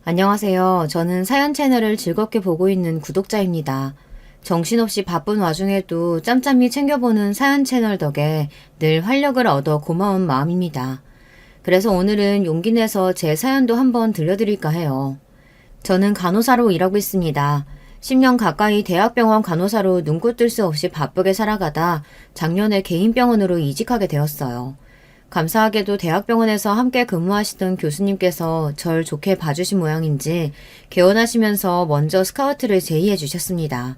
안녕하세요. 저는 사연 채널을 즐겁게 보고 있는 구독자입니다. 정신없이 바쁜 와중에도 짬짬이 챙겨보는 사연 채널 덕에 늘 활력을 얻어 고마운 마음입니다. 그래서 오늘은 용기 내서 제 사연도 한번 들려드릴까 해요. 저는 간호사로 일하고 있습니다. 10년 가까이 대학병원 간호사로 눈코 뜰 새 없이 바쁘게 살아가다 작년에 개인병원으로 이직하게 되었어요. 감사하게도 대학병원에서 함께 근무하시던 교수님께서 절 좋게 봐주신 모양인지 개원하시면서 먼저 스카우트를 제의해 주셨습니다.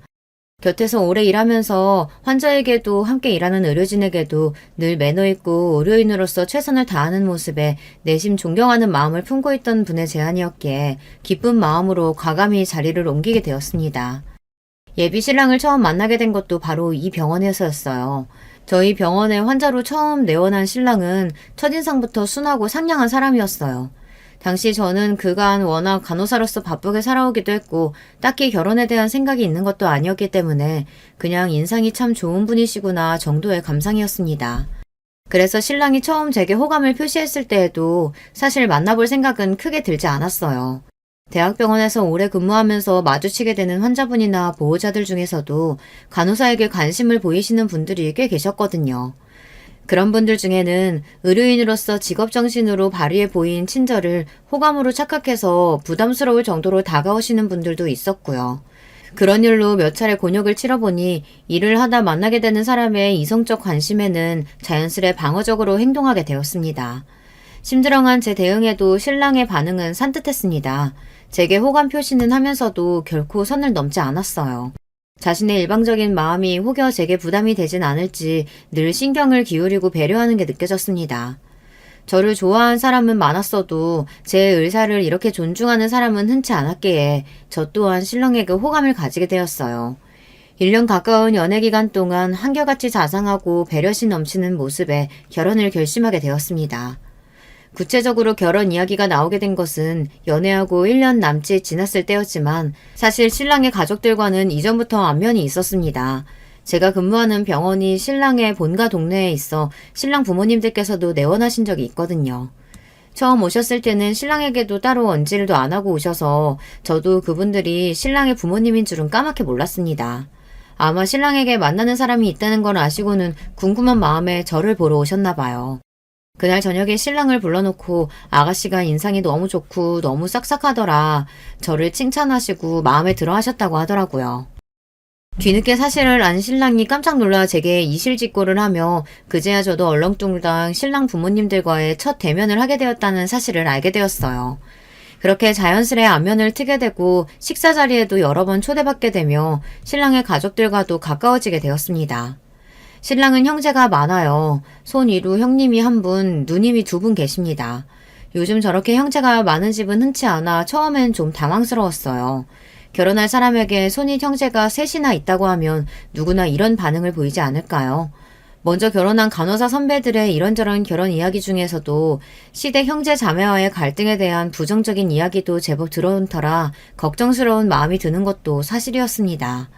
곁에서 오래 일하면서 환자에게도 함께 일하는 의료진에게도 늘 매너 있고 의료인으로서 최선을 다하는 모습에 내심 존경하는 마음을 품고 있던 분의 제안이었기에 기쁜 마음으로 과감히 자리를 옮기게 되었습니다. 예비 신랑을 처음 만나게 된 것도 바로 이 병원에서였어요. 저희 병원에 환자로 처음 내원한 신랑은 첫인상부터 순하고 상냥한 사람이었어요. 당시 저는 그간 워낙 간호사로서 바쁘게 살아오기도 했고 딱히 결혼에 대한 생각이 있는 것도 아니었기 때문에 그냥 인상이 참 좋은 분이시구나 정도의 감상이었습니다. 그래서 신랑이 처음 제게 호감을 표시했을 때에도 사실 만나볼 생각은 크게 들지 않았어요. 대학병원에서 오래 근무하면서 마주치게 되는 환자분이나 보호자들 중에서도 간호사에게 관심을 보이시는 분들이 꽤 계셨거든요. 그런 분들 중에는 의료인으로서 직업정신으로 발휘해 보인 친절을 호감으로 착각해서 부담스러울 정도로 다가오시는 분들도 있었고요. 그런 일로 몇 차례 곤욕을 치러보니 일을 하다 만나게 되는 사람의 이성적 관심에는 자연스레 방어적으로 행동하게 되었습니다. 심드렁한 제 대응에도 신랑의 반응은 산뜻했습니다. 제게 호감 표시는 하면서도 결코 선을 넘지 않았어요. 자신의 일방적인 마음이 혹여 제게 부담이 되진 않을지 늘 신경을 기울이고 배려하는 게 느껴졌습니다. 저를 좋아한 사람은 많았어도 제 의사를 이렇게 존중하는 사람은 흔치 않았기에 저 또한 신랑에게 호감을 가지게 되었어요. 1년 가까운 연애 기간 동안 한결같이 자상하고 배려심 넘치는 모습에 결혼을 결심하게 되었습니다. 구체적으로 결혼 이야기가 나오게 된 것은 연애하고 1년 남짓 지났을 때였지만 사실 신랑의 가족들과는 이전부터 안면이 있었습니다. 제가 근무하는 병원이 신랑의 본가 동네에 있어 신랑 부모님들께서도 내원하신 적이 있거든요. 처음 오셨을 때는 신랑에게도 따로 언질도 안 하고 오셔서 저도 그분들이 신랑의 부모님인 줄은 까맣게 몰랐습니다. 아마 신랑에게 만나는 사람이 있다는 걸 아시고는 궁금한 마음에 저를 보러 오셨나 봐요. 그날 저녁에 신랑을 불러놓고 아가씨가 인상이 너무 좋고 너무 싹싹하더라. 저를 칭찬하시고 마음에 들어 하셨다고 하더라고요. 뒤늦게 사실을 안 신랑이 깜짝 놀라 제게 이실직고를 하며 그제야 저도 얼렁뚱땅 신랑 부모님들과의 첫 대면을 하게 되었다는 사실을 알게 되었어요. 그렇게 자연스레 안면을 트게 되고 식사 자리에도 여러 번 초대받게 되며 신랑의 가족들과도 가까워지게 되었습니다. 신랑은 형제가 많아요. 손 위로 형님이 한 분, 누님이 두 분 계십니다. 요즘 저렇게 형제가 많은 집은 흔치 않아 처음엔 좀 당황스러웠어요. 결혼할 사람에게 손윗 형제가 셋이나 있다고 하면 누구나 이런 반응을 보이지 않을까요? 먼저 결혼한 간호사 선배들의 이런저런 결혼 이야기 중에서도 시댁 형제 자매와의 갈등에 대한 부정적인 이야기도 제법 들어온 터라 걱정스러운 마음이 드는 것도 사실이었습니다.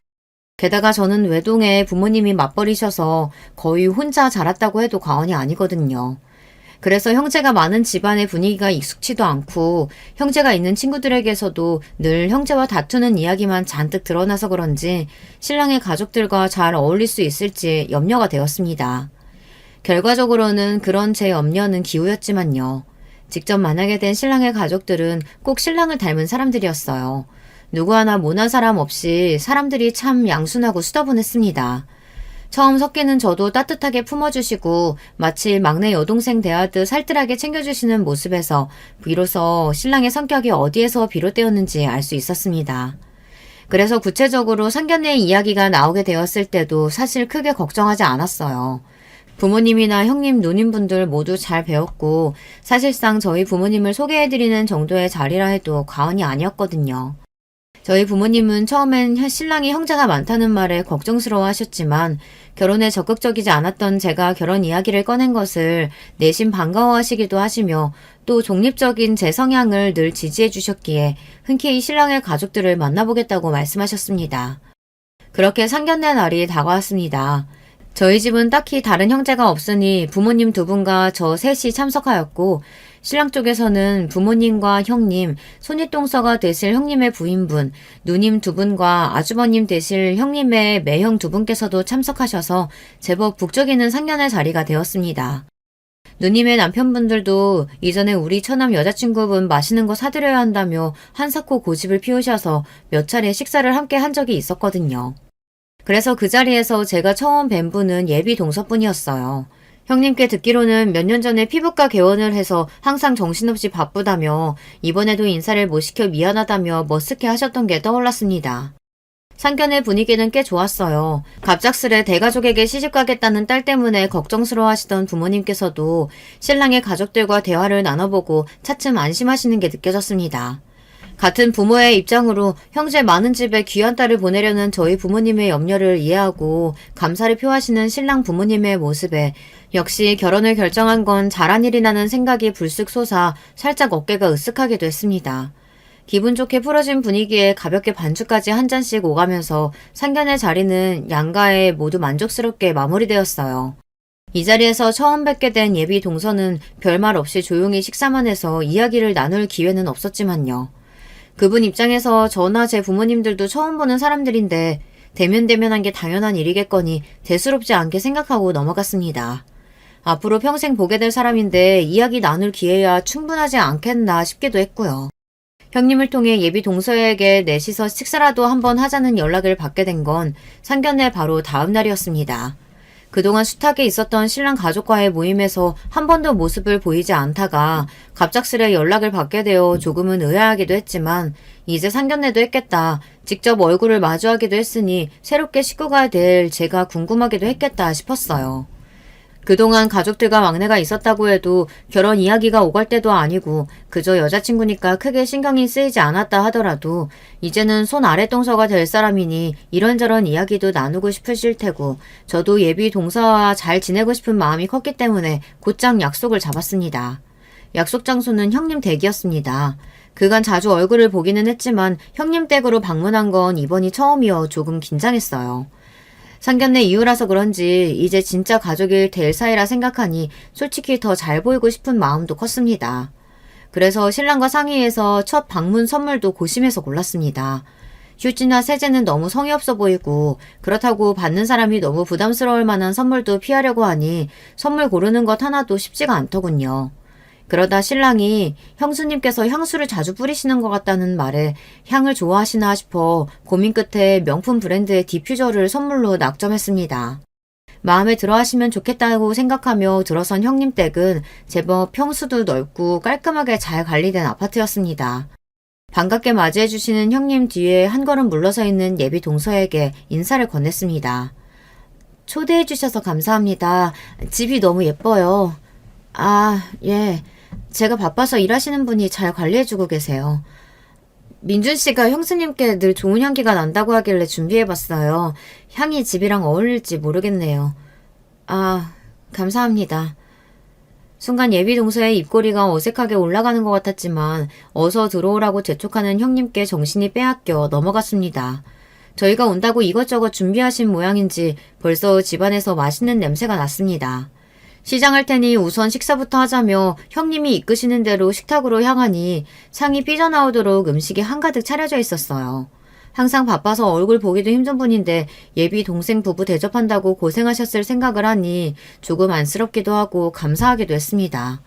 게다가 저는 외동에 부모님이 맞벌이셔서 거의 혼자 자랐다고 해도 과언이 아니거든요. 그래서 형제가 많은 집안의 분위기가 익숙치도 않고 형제가 있는 친구들에게서도 늘 형제와 다투는 이야기만 잔뜩 드러나서 그런지 신랑의 가족들과 잘 어울릴 수 있을지 염려가 되었습니다. 결과적으로는 그런 제 염려는 기우였지만요. 직접 만나게 된 신랑의 가족들은 꼭 신랑을 닮은 사람들이었어요. 누구 하나 모난 사람 없이 사람들이 참 양순하고 수더분했습니다. 처음 섞이는 저도 따뜻하게 품어주시고 마치 막내 여동생 대하듯 살뜰하게 챙겨주시는 모습에서 비로소 신랑의 성격이 어디에서 비롯되었는지 알 수 있었습니다. 그래서 구체적으로 상견례 이야기가 나오게 되었을 때도 사실 크게 걱정하지 않았어요. 부모님이나 형님, 누님분들 모두 잘 배웠고 사실상 저희 부모님을 소개해드리는 정도의 자리라 해도 과언이 아니었거든요. 저희 부모님은 처음엔 신랑이 형제가 많다는 말에 걱정스러워 하셨지만 결혼에 적극적이지 않았던 제가 결혼 이야기를 꺼낸 것을 내심 반가워하시기도 하시며 또 독립적인 제 성향을 늘 지지해 주셨기에 흔쾌히 신랑의 가족들을 만나보겠다고 말씀하셨습니다. 그렇게 상견례 날이 다가왔습니다. 저희 집은 딱히 다른 형제가 없으니 부모님 두 분과 저 셋이 참석하였고 신랑 쪽에서는 부모님과 형님, 손윗동서가 되실 형님의 부인분, 누님 두 분과 아주버님 되실 형님의 매형 두 분께서도 참석하셔서 제법 북적이는 상견례 자리가 되었습니다. 누님의 남편분들도 이전에 우리 처남 여자친구분 맛있는 거 사드려야 한다며 한사코 고집을 피우셔서 몇 차례 식사를 함께 한 적이 있었거든요. 그래서 그 자리에서 제가 처음 뵌 분은 예비 동서분이었어요. 형님께 듣기로는 몇 년 전에 피부과 개원을 해서 항상 정신없이 바쁘다며 이번에도 인사를 못 시켜 미안하다며 머쓱해 하셨던 게 떠올랐습니다. 상견례 분위기는 꽤 좋았어요. 갑작스레 대가족에게 시집가겠다는 딸 때문에 걱정스러워하시던 부모님께서도 신랑의 가족들과 대화를 나눠보고 차츰 안심하시는 게 느껴졌습니다. 같은 부모의 입장으로 형제 많은 집에 귀한 딸을 보내려는 저희 부모님의 염려를 이해하고 감사를 표하시는 신랑 부모님의 모습에 역시 결혼을 결정한 건 잘한 일이라는 생각이 불쑥 솟아 살짝 어깨가 으쓱하게 됐습니다. 기분 좋게 풀어진 분위기에 가볍게 반주까지 한 잔씩 오가면서 상견례 자리는 양가에 모두 만족스럽게 마무리되었어요. 이 자리에서 처음 뵙게 된 예비 동서는 별말 없이 조용히 식사만 해서 이야기를 나눌 기회는 없었지만요. 그분 입장에서 저나 제 부모님들도 처음 보는 사람들인데 대면대면한 게 당연한 일이겠거니 대수롭지 않게 생각하고 넘어갔습니다. 앞으로 평생 보게 될 사람인데 이야기 나눌 기회야 충분하지 않겠나 싶기도 했고요. 형님을 통해 예비 동서에게 넷이서 식사라도 한번 하자는 연락을 받게 된 건 상견례 바로 다음 날이었습니다. 그동안 숱하게 있었던 신랑 가족과의 모임에서 한 번도 모습을 보이지 않다가 갑작스레 연락을 받게 되어 조금은 의아하기도 했지만 이제 상견례도 했겠다. 직접 얼굴을 마주하기도 했으니 새롭게 식구가 될 제가 궁금하기도 했겠다 싶었어요. 그동안 가족들과 막내가 있었다고 해도 결혼 이야기가 오갈 때도 아니고 그저 여자친구니까 크게 신경이 쓰이지 않았다 하더라도 이제는 손 아랫동서가 될 사람이니 이런저런 이야기도 나누고 싶으실 테고 저도 예비 동서와 잘 지내고 싶은 마음이 컸기 때문에 곧장 약속을 잡았습니다. 약속 장소는 형님 댁이었습니다. 그간 자주 얼굴을 보기는 했지만 형님 댁으로 방문한 건 이번이 처음이어 조금 긴장했어요. 상견례 이후라서 그런지 이제 진짜 가족이 될 사이라 생각하니 솔직히 더 잘 보이고 싶은 마음도 컸습니다. 그래서 신랑과 상의해서 첫 방문 선물도 고심해서 골랐습니다. 휴지나 세제는 너무 성의 없어 보이고 그렇다고 받는 사람이 너무 부담스러울 만한 선물도 피하려고 하니 선물 고르는 것 하나도 쉽지가 않더군요. 그러다 신랑이 형수님께서 향수를 자주 뿌리시는 것 같다는 말에 향을 좋아하시나 싶어 고민 끝에 명품 브랜드의 디퓨저를 선물로 낙점했습니다. 마음에 들어 하시면 좋겠다고 생각하며 들어선 형님 댁은 제법 평수도 넓고 깔끔하게 잘 관리된 아파트였습니다. 반갑게 맞이해 주시는 형님 뒤에 한 걸음 물러서 있는 예비 동서에게 인사를 건넸습니다. 초대해 주셔서 감사합니다. 집이 너무 예뻐요. 아, 예. 제가 바빠서 일하시는 분이 잘 관리해주고 계세요. 민준 씨가 형수님께 늘 좋은 향기가 난다고 하길래 준비해봤어요. 향이 집이랑 어울릴지 모르겠네요. 아, 감사합니다. 순간 예비 동서의 입꼬리가 어색하게 올라가는 것 같았지만 어서 들어오라고 재촉하는 형님께 정신이 빼앗겨 넘어갔습니다. 저희가 온다고 이것저것 준비하신 모양인지 벌써 집안에서 맛있는 냄새가 났습니다. 시장할 테니 우선 식사부터 하자며 형님이 이끄시는 대로 식탁으로 향하니 상이 삐져나오도록 음식이 한가득 차려져 있었어요. 항상 바빠서 얼굴 보기도 힘든 분인데 예비 동생 부부 대접한다고 고생하셨을 생각을 하니 조금 안쓰럽기도 하고 감사하기도 했습니다.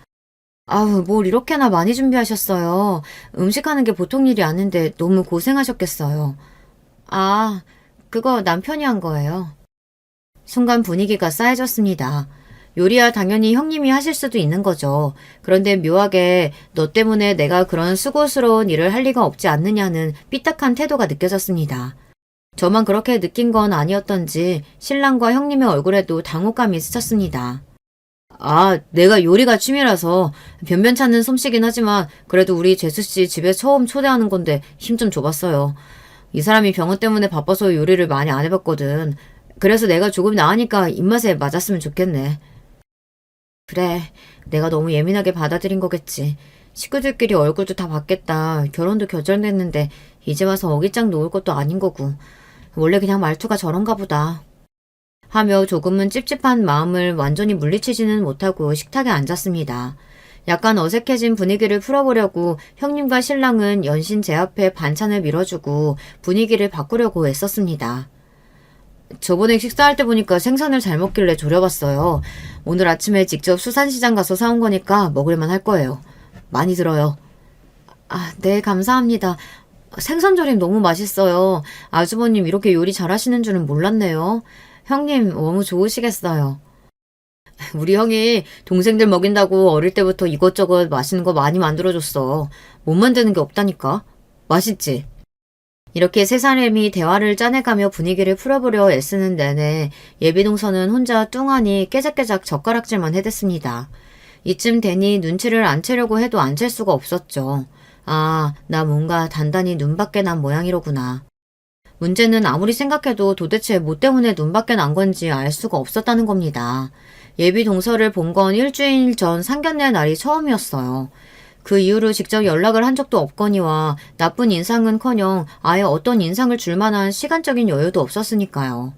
아우, 뭘 이렇게나 많이 준비하셨어요. 음식하는 게 보통 일이 아닌데 너무 고생하셨겠어요. 아, 그거 남편이 한 거예요. 순간 분위기가 싸해졌습니다. 요리야 당연히 형님이 하실 수도 있는 거죠. 그런데 묘하게 너 때문에 내가 그런 수고스러운 일을 할 리가 없지 않느냐는 삐딱한 태도가 느껴졌습니다. 저만 그렇게 느낀 건 아니었던지 신랑과 형님의 얼굴에도 당혹감이 스쳤습니다. 아, 내가 요리가 취미라서 변변찮는 솜씨긴 하지만 그래도 우리 재수씨 집에 처음 초대하는 건데 힘 좀 줘봤어요. 이 사람이 병원 때문에 바빠서 요리를 많이 안 해봤거든. 그래서 내가 조금 나으니까 입맛에 맞았으면 좋겠네. 그래, 내가 너무 예민하게 받아들인 거겠지. 식구들끼리 얼굴도 다 봤겠다. 결혼도 결정됐는데 이제 와서 어깃장 놓을 것도 아닌 거고. 원래 그냥 말투가 저런가 보다. 하며 조금은 찝찝한 마음을 완전히 물리치지는 못하고 식탁에 앉았습니다. 약간 어색해진 분위기를 풀어보려고 형님과 신랑은 연신 제 앞에 반찬을 밀어주고 분위기를 바꾸려고 애썼습니다. 저번에 식사할 때 보니까 생선을 잘 먹길래 졸여봤어요. 오늘 아침에 직접 수산시장 가서 사온 거니까 먹을만 할 거예요. 많이 들어요. 아, 네, 감사합니다. 생선조림 너무 맛있어요. 아주버님 이렇게 요리 잘하시는 줄은 몰랐네요. 형님 너무 좋으시겠어요. 우리 형이 동생들 먹인다고 어릴 때부터 이것저것 맛있는 거 많이 만들어줬어. 못 만드는 게 없다니까. 맛있지? 이렇게 세 사람이 대화를 짜내가며 분위기를 풀어보려 애쓰는 내내 예비동서는 혼자 뚱하니 깨작깨작 젓가락질만 해댔습니다. 이쯤 되니 눈치를 안 채려고 해도 안 챌 수가 없었죠. 아, 나 뭔가 단단히 눈밖에 난 모양이로구나. 문제는 아무리 생각해도 도대체 뭐 때문에 눈밖에 난 건지 알 수가 없었다는 겁니다. 예비 동서를 본 건 일주일 전 상견례 날이 처음이었어요. 그 이후로 직접 연락을 한 적도 없거니와 나쁜 인상은커녕 아예 어떤 인상을 줄 만한 시간적인 여유도 없었으니까요.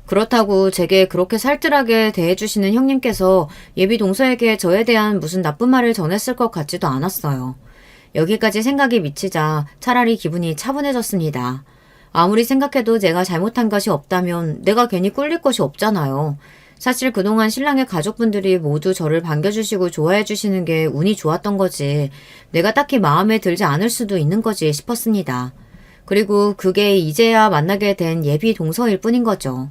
그렇다고 제게 그렇게 살뜰하게 대해주시는 형님께서 예비 동서에게 저에 대한 무슨 나쁜 말을 전했을 것 같지도 않았어요. 여기까지 생각이 미치자 차라리 기분이 차분해졌습니다. 아무리 생각해도 제가 잘못한 것이 없다면 내가 괜히 꿀릴 것이 없잖아요. 사실 그동안 신랑의 가족분들이 모두 저를 반겨주시고 좋아해주시는 게 운이 좋았던 거지 내가 딱히 마음에 들지 않을 수도 있는 거지 싶었습니다. 그리고 그게 이제야 만나게 된 예비 동서일 뿐인 거죠.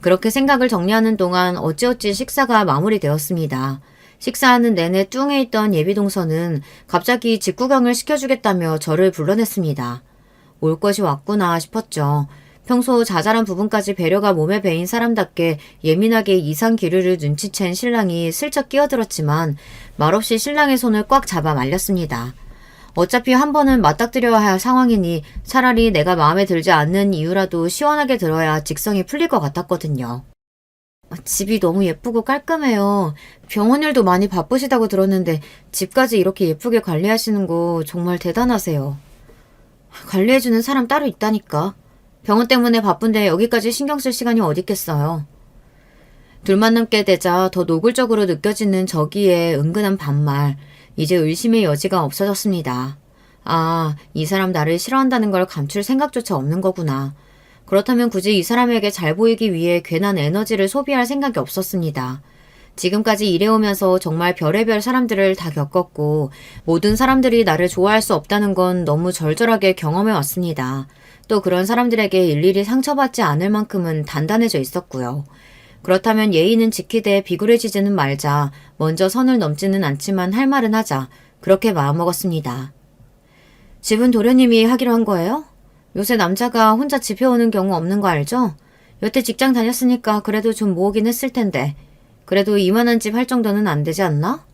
그렇게 생각을 정리하는 동안 어찌어찌 식사가 마무리되었습니다. 식사하는 내내 뚱해 있던 예비 동서는 갑자기 직구경을 시켜주겠다며 저를 불러냈습니다. 올 것이 왔구나 싶었죠. 평소 자잘한 부분까지 배려가 몸에 배인 사람답게 예민하게 이상 기류를 눈치챈 신랑이 슬쩍 끼어들었지만 말없이 신랑의 손을 꽉 잡아 말렸습니다. 어차피 한 번은 맞닥뜨려야 할 상황이니 차라리 내가 마음에 들지 않는 이유라도 시원하게 들어야 직성이 풀릴 것 같았거든요. 집이 너무 예쁘고 깔끔해요. 병원 일도 많이 바쁘시다고 들었는데 집까지 이렇게 예쁘게 관리하시는 거 정말 대단하세요. 관리해주는 사람 따로 있다니까. 병원 때문에 바쁜데 여기까지 신경 쓸 시간이 어디 있겠어요. 둘만 남게 되자 더 노골적으로 느껴지는 저기의 은근한 반말. 이제 의심의 여지가 없어졌습니다. 아, 이 사람 나를 싫어한다는 걸 감출 생각조차 없는 거구나. 그렇다면 굳이 이 사람에게 잘 보이기 위해 괜한 에너지를 소비할 생각이 없었습니다. 지금까지 일해오면서 정말 별의별 사람들을 다 겪었고 모든 사람들이 나를 좋아할 수 없다는 건 너무 절절하게 경험해 왔습니다. 또 그런 사람들에게 일일이 상처받지 않을 만큼은 단단해져 있었고요. 그렇다면 예의는 지키되 비굴해지지는 말자. 먼저 선을 넘지는 않지만 할 말은 하자. 그렇게 마음먹었습니다. 집은 도련님이 하기로 한 거예요? 요새 남자가 혼자 집 해오는 경우 없는 거 알죠? 여태 직장 다녔으니까 그래도 좀 모으긴 했을 텐데. 그래도 이만한 집 할 정도는 안 되지 않나?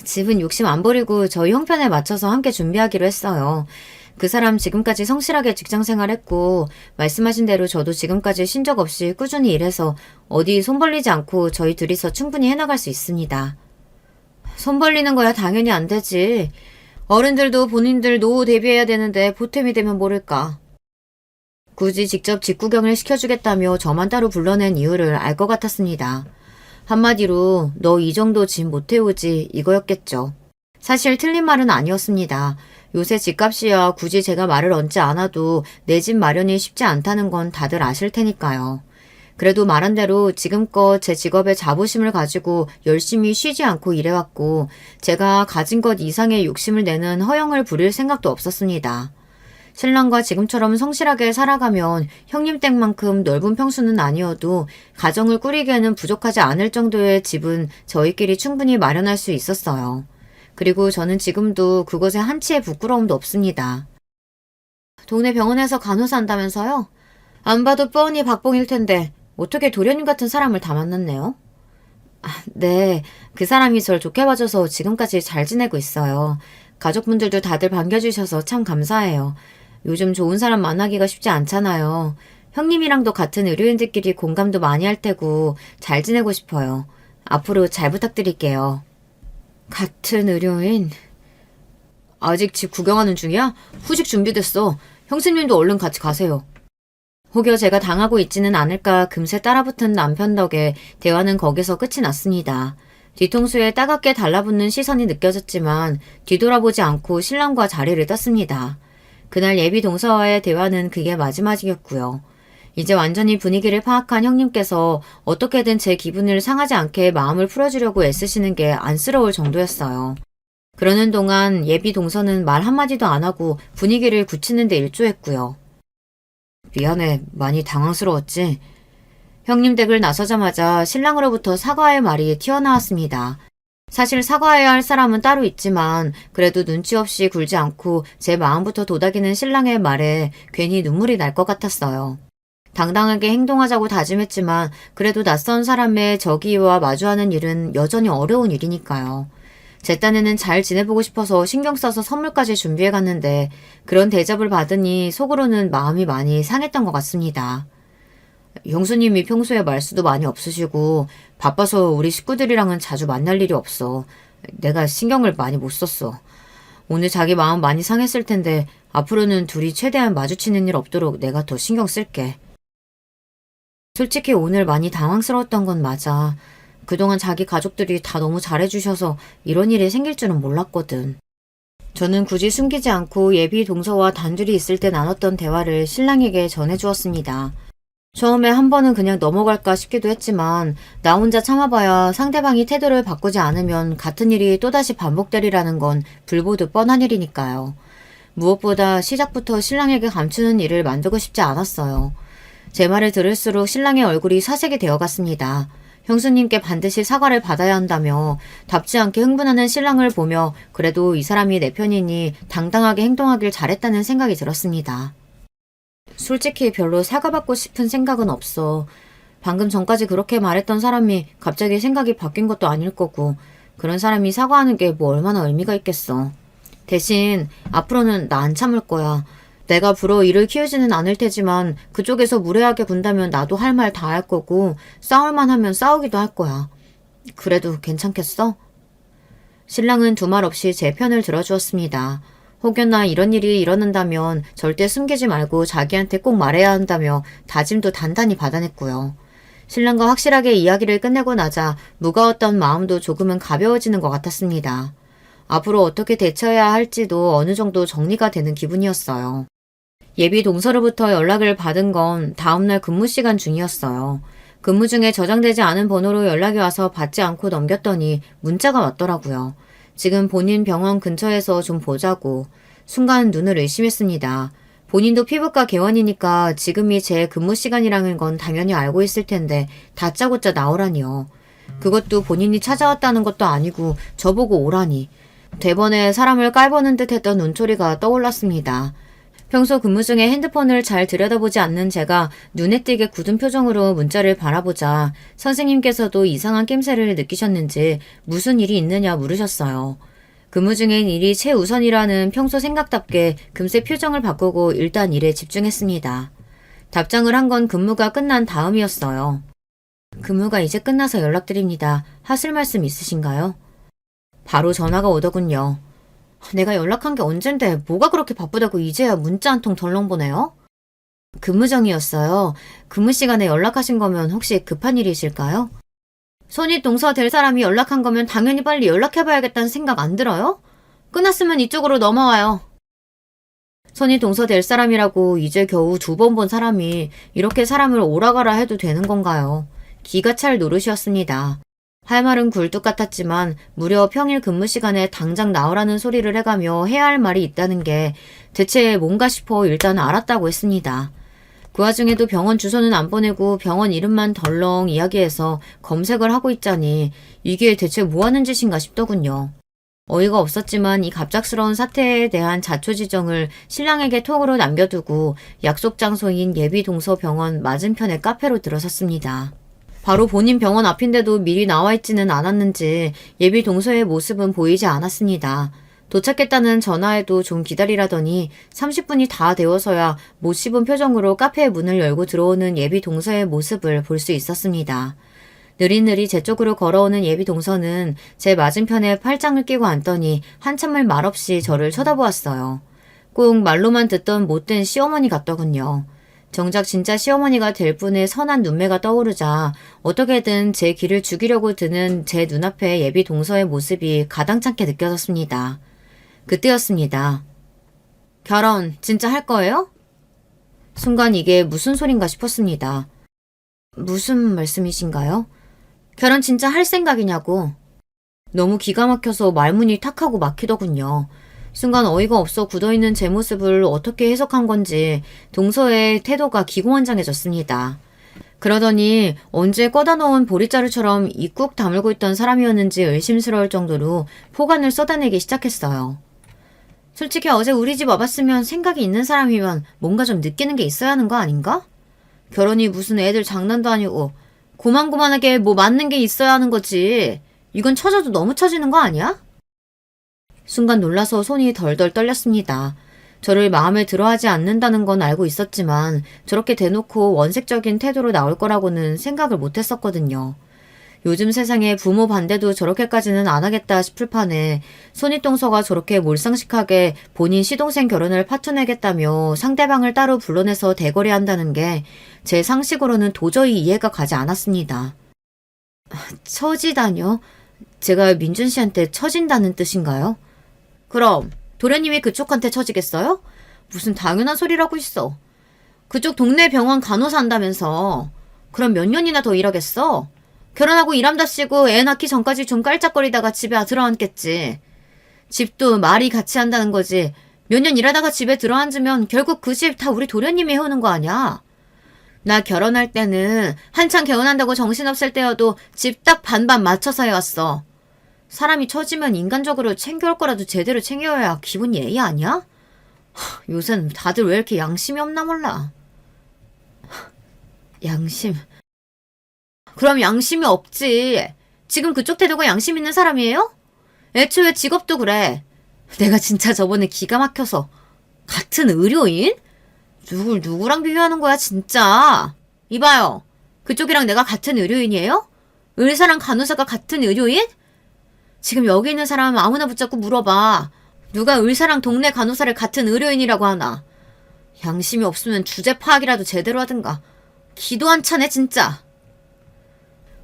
집은 욕심 안 부리고 저희 형편에 맞춰서 함께 준비하기로 했어요. 그 사람 지금까지 성실하게 직장생활 했고 말씀하신 대로 저도 지금까지 쉰 적 없이 꾸준히 일해서 어디 손 벌리지 않고 저희 둘이서 충분히 해나갈 수 있습니다. 손 벌리는 거야 당연히 안 되지. 어른들도 본인들 노후 대비해야 되는데 보탬이 되면 모를까. 굳이 직접 직구경을 시켜주겠다며 저만 따로 불러낸 이유를 알 것 같았습니다. 한마디로 너 이 정도 짐 못 태우지 이거였겠죠. 사실 틀린 말은 아니었습니다. 요새 집값이야 굳이 제가 말을 얹지 않아도 내 집 마련이 쉽지 않다는 건 다들 아실 테니까요. 그래도 말한 대로 지금껏 제 직업에 자부심을 가지고 열심히 쉬지 않고 일해왔고 제가 가진 것 이상의 욕심을 내는 허영을 부릴 생각도 없었습니다. 신랑과 지금처럼 성실하게 살아가면 형님 댁만큼 넓은 평수는 아니어도 가정을 꾸리기에는 부족하지 않을 정도의 집은 저희끼리 충분히 마련할 수 있었어요. 그리고 저는 지금도 그것에 한치의 부끄러움도 없습니다. 동네 병원에서 간호사 한다면서요? 안 봐도 뻔히 박봉일 텐데 어떻게 도련님 같은 사람을 다 만났네요? 아, 네, 그 사람이 절 좋게 봐줘서 지금까지 잘 지내고 있어요. 가족분들도 다들 반겨주셔서 참 감사해요. 요즘 좋은 사람 만나기가 쉽지 않잖아요. 형님이랑도 같은 의료인들끼리 공감도 많이 할 테고 잘 지내고 싶어요. 앞으로 잘 부탁드릴게요. 같은 의료인? 아직 집 구경하는 중이야? 후식 준비됐어. 형수님도 얼른 같이 가세요. 혹여 제가 당하고 있지는 않을까 금세 따라붙은 남편 덕에 대화는 거기서 끝이 났습니다. 뒤통수에 따갑게 달라붙는 시선이 느껴졌지만 뒤돌아보지 않고 신랑과 자리를 떴습니다. 그날 예비 동서와의 대화는 그게 마지막이었고요. 이제 완전히 분위기를 파악한 형님께서 어떻게든 제 기분을 상하지 않게 마음을 풀어주려고 애쓰시는 게 안쓰러울 정도였어요. 그러는 동안 예비 동서는 말 한마디도 안 하고 분위기를 굳히는 데 일조했고요. 미안해, 많이 당황스러웠지? 형님 댁을 나서자마자 신랑으로부터 사과의 말이 튀어나왔습니다. 사실 사과해야 할 사람은 따로 있지만 그래도 눈치 없이 굴지 않고 제 마음부터 도닥이는 신랑의 말에 괜히 눈물이 날 것 같았어요. 당당하게 행동하자고 다짐했지만 그래도 낯선 사람의 저기와 마주하는 일은 여전히 어려운 일이니까요. 제 딴에는 잘 지내보고 싶어서 신경 써서 선물까지 준비해 갔는데 그런 대접을 받으니 속으로는 마음이 많이 상했던 것 같습니다. 형수님이 평소에 말수도 많이 없으시고 바빠서 우리 식구들이랑은 자주 만날 일이 없어. 내가 신경을 많이 못 썼어. 오늘 자기 마음 많이 상했을 텐데 앞으로는 둘이 최대한 마주치는 일 없도록 내가 더 신경 쓸게. 솔직히 오늘 많이 당황스러웠던 건 맞아. 그동안 자기 가족들이 다 너무 잘해주셔서 이런 일이 생길 줄은 몰랐거든. 저는 굳이 숨기지 않고 예비 동서와 단둘이 있을 때 나눴던 대화를 신랑에게 전해주었습니다. 처음에 한 번은 그냥 넘어갈까 싶기도 했지만 나 혼자 참아봐야 상대방이 태도를 바꾸지 않으면 같은 일이 또다시 반복되리라는 건 불보듯 뻔한 일이니까요. 무엇보다 시작부터 신랑에게 감추는 일을 만들고 싶지 않았어요. 제 말을 들을수록 신랑의 얼굴이 사색이 되어갔습니다. 형수님께 반드시 사과를 받아야 한다며 답지 않게 흥분하는 신랑을 보며 그래도 이 사람이 내 편이니 당당하게 행동하길 잘했다는 생각이 들었습니다. 솔직히 별로 사과받고 싶은 생각은 없어. 방금 전까지 그렇게 말했던 사람이 갑자기 생각이 바뀐 것도 아닐 거고 그런 사람이 사과하는 게 뭐 얼마나 의미가 있겠어. 대신 앞으로는 나 안 참을 거야. 내가 불어 일을 키우지는 않을 테지만 그쪽에서 무례하게 군다면 나도 할 말 다 할 거고 싸울만 하면 싸우기도 할 거야. 그래도 괜찮겠어? 신랑은 두말 없이 제 편을 들어주었습니다. 혹여나 이런 일이 일어난다면 절대 숨기지 말고 자기한테 꼭 말해야 한다며 다짐도 단단히 받아냈고요. 신랑과 확실하게 이야기를 끝내고 나자 무거웠던 마음도 조금은 가벼워지는 것 같았습니다. 앞으로 어떻게 대처해야 할지도 어느 정도 정리가 되는 기분이었어요. 예비 동서로부터 연락을 받은 건 다음날 근무 시간 중이었어요. 근무 중에 저장되지 않은 번호로 연락이 와서 받지 않고 넘겼더니 문자가 왔더라고요. 지금 본인 병원 근처에서 좀 보자고. 순간 눈을 의심했습니다. 본인도 피부과 개원이니까 지금이 제 근무 시간이라는 건 당연히 알고 있을 텐데 다짜고짜 나오라니요. 그것도 본인이 찾아왔다는 것도 아니고 저보고 오라니. 대번에 사람을 깔보는 듯 했던 눈초리가 떠올랐습니다. 평소 근무 중에 핸드폰을 잘 들여다보지 않는 제가 눈에 띄게 굳은 표정으로 문자를 바라보자 선생님께서도 이상한 낌새를 느끼셨는지 무슨 일이 있느냐 물으셨어요. 근무 중엔 일이 최우선이라는 평소 생각답게 금세 표정을 바꾸고 일단 일에 집중했습니다. 답장을 한 건 근무가 끝난 다음이었어요. 근무가 이제 끝나서 연락드립니다. 하실 말씀 있으신가요? 바로 전화가 오더군요. 내가 연락한 게 언젠데 뭐가 그렇게 바쁘다고 이제야 문자 한 통 덜렁 보내요? 근무 중이었어요. 근무 시간에 연락하신 거면 혹시 급한 일이실까요? 손이 동서 될 사람이 연락한 거면 당연히 빨리 연락해봐야겠다는 생각 안 들어요? 끝났으면 이쪽으로 넘어와요. 손이 동서 될 사람이라고 이제 겨우 2번 본 사람이 이렇게 사람을 오라가라 해도 되는 건가요? 기가 찰 노릇이었습니다. 할 말은 굴뚝 같았지만 무려 평일 근무 시간에 당장 나오라는 소리를 해가며 해야 할 말이 있다는 게 대체 뭔가 싶어 일단 알았다고 했습니다. 그 와중에도 병원 주소는 안 보내고 병원 이름만 덜렁 이야기해서 검색을 하고 있자니 이게 대체 뭐하는 짓인가 싶더군요. 어이가 없었지만 이 갑작스러운 사태에 대한 자초지정을 신랑에게 톡으로 남겨두고 약속 장소인 예비동서 병원 맞은편의 카페로 들어섰습니다. 바로 본인 병원 앞인데도 미리 나와 있지는 않았는지 예비 동서의 모습은 보이지 않았습니다. 도착했다는 전화에도 좀 기다리라더니 30분이 다 되어서야 못 씹은 표정으로 카페의 문을 열고 들어오는 예비 동서의 모습을 볼 수 있었습니다. 느릿느릿 제 쪽으로 걸어오는 예비 동서는 제 맞은편에 팔짱을 끼고 앉더니 한참을 말없이 저를 쳐다보았어요. 꼭 말로만 듣던 못된 시어머니 같더군요. 정작 진짜 시어머니가 될 분의 선한 눈매가 떠오르자 어떻게든 제 기를 죽이려고 드는 제 눈앞에 예비 동서의 모습이 가당찮게 느껴졌습니다. 그때였습니다. 결혼 진짜 할 거예요? 순간 이게 무슨 소린가 싶었습니다. 무슨 말씀이신가요? 결혼 진짜 할 생각이냐고. 너무 기가 막혀서 말문이 탁하고 막히더군요. 순간 어이가 없어 굳어있는 제 모습을 어떻게 해석한 건지 동서의 태도가 기고만장해졌습니다. 그러더니 언제 꺼다 놓은 보리자루처럼 입국 다물고 있던 사람이었는지 의심스러울 정도로 포관을 쏟아내기 시작했어요. 솔직히 어제 우리 집 와봤으면 생각이 있는 사람이면 뭔가 좀 느끼는 게 있어야 하는 거 아닌가? 결혼이 무슨 애들 장난도 아니고 고만고만하게 뭐 맞는 게 있어야 하는 거지. 이건 처져도 너무 처지는 거 아니야? 순간 놀라서 손이 덜덜 떨렸습니다. 저를 마음에 들어하지 않는다는 건 알고 있었지만 저렇게 대놓고 원색적인 태도로 나올 거라고는 생각을 못했었거든요. 요즘 세상에 부모 반대도 저렇게까지는 안 하겠다 싶을 판에 손윗동서가 저렇게 몰상식하게 본인 시동생 결혼을 파토내겠다며 상대방을 따로 불러내서 대거래한다는 게 제 상식으로는 도저히 이해가 가지 않았습니다. 처지다뇨? 제가 민준 씨한테 처진다는 뜻인가요? 그럼 도련님이 그쪽한테 처지겠어요? 무슨 당연한 소리라고 있어. 그쪽 동네 병원 간호사 한다면서. 그럼 몇 년이나 더 일하겠어? 결혼하고 일함답시고 애 낳기 전까지 좀 깔짝거리다가 집에 들어앉겠지. 집도 말이 같이 한다는 거지. 몇 년 일하다가 집에 들어앉으면 결국 그 집 다 우리 도련님이 해오는 거 아니야? 나 결혼할 때는 한창 개혼한다고 정신없을 때여도 집 딱 반반 맞춰서 해왔어. 사람이 처지면 인간적으로 챙겨올 거라도 제대로 챙겨야 기본 예의 아니야? 요새는 다들 왜 이렇게 양심이 없나 몰라. 양심... 그럼 양심이 없지. 지금 그쪽 태도가 양심 있는 사람이에요? 애초에 직업도 그래. 내가 진짜 저번에 기가 막혀서. 같은 의료인? 누구랑 비교하는 거야 진짜. 이봐요. 그쪽이랑 내가 같은 의료인이에요? 의사랑 간호사가 같은 의료인? 지금 여기 있는 사람 아무나 붙잡고 물어봐. 누가 의사랑 동네 간호사를 같은 의료인이라고 하나. 양심이 없으면 주제 파악이라도 제대로 하든가. 기도 안 차네 진짜.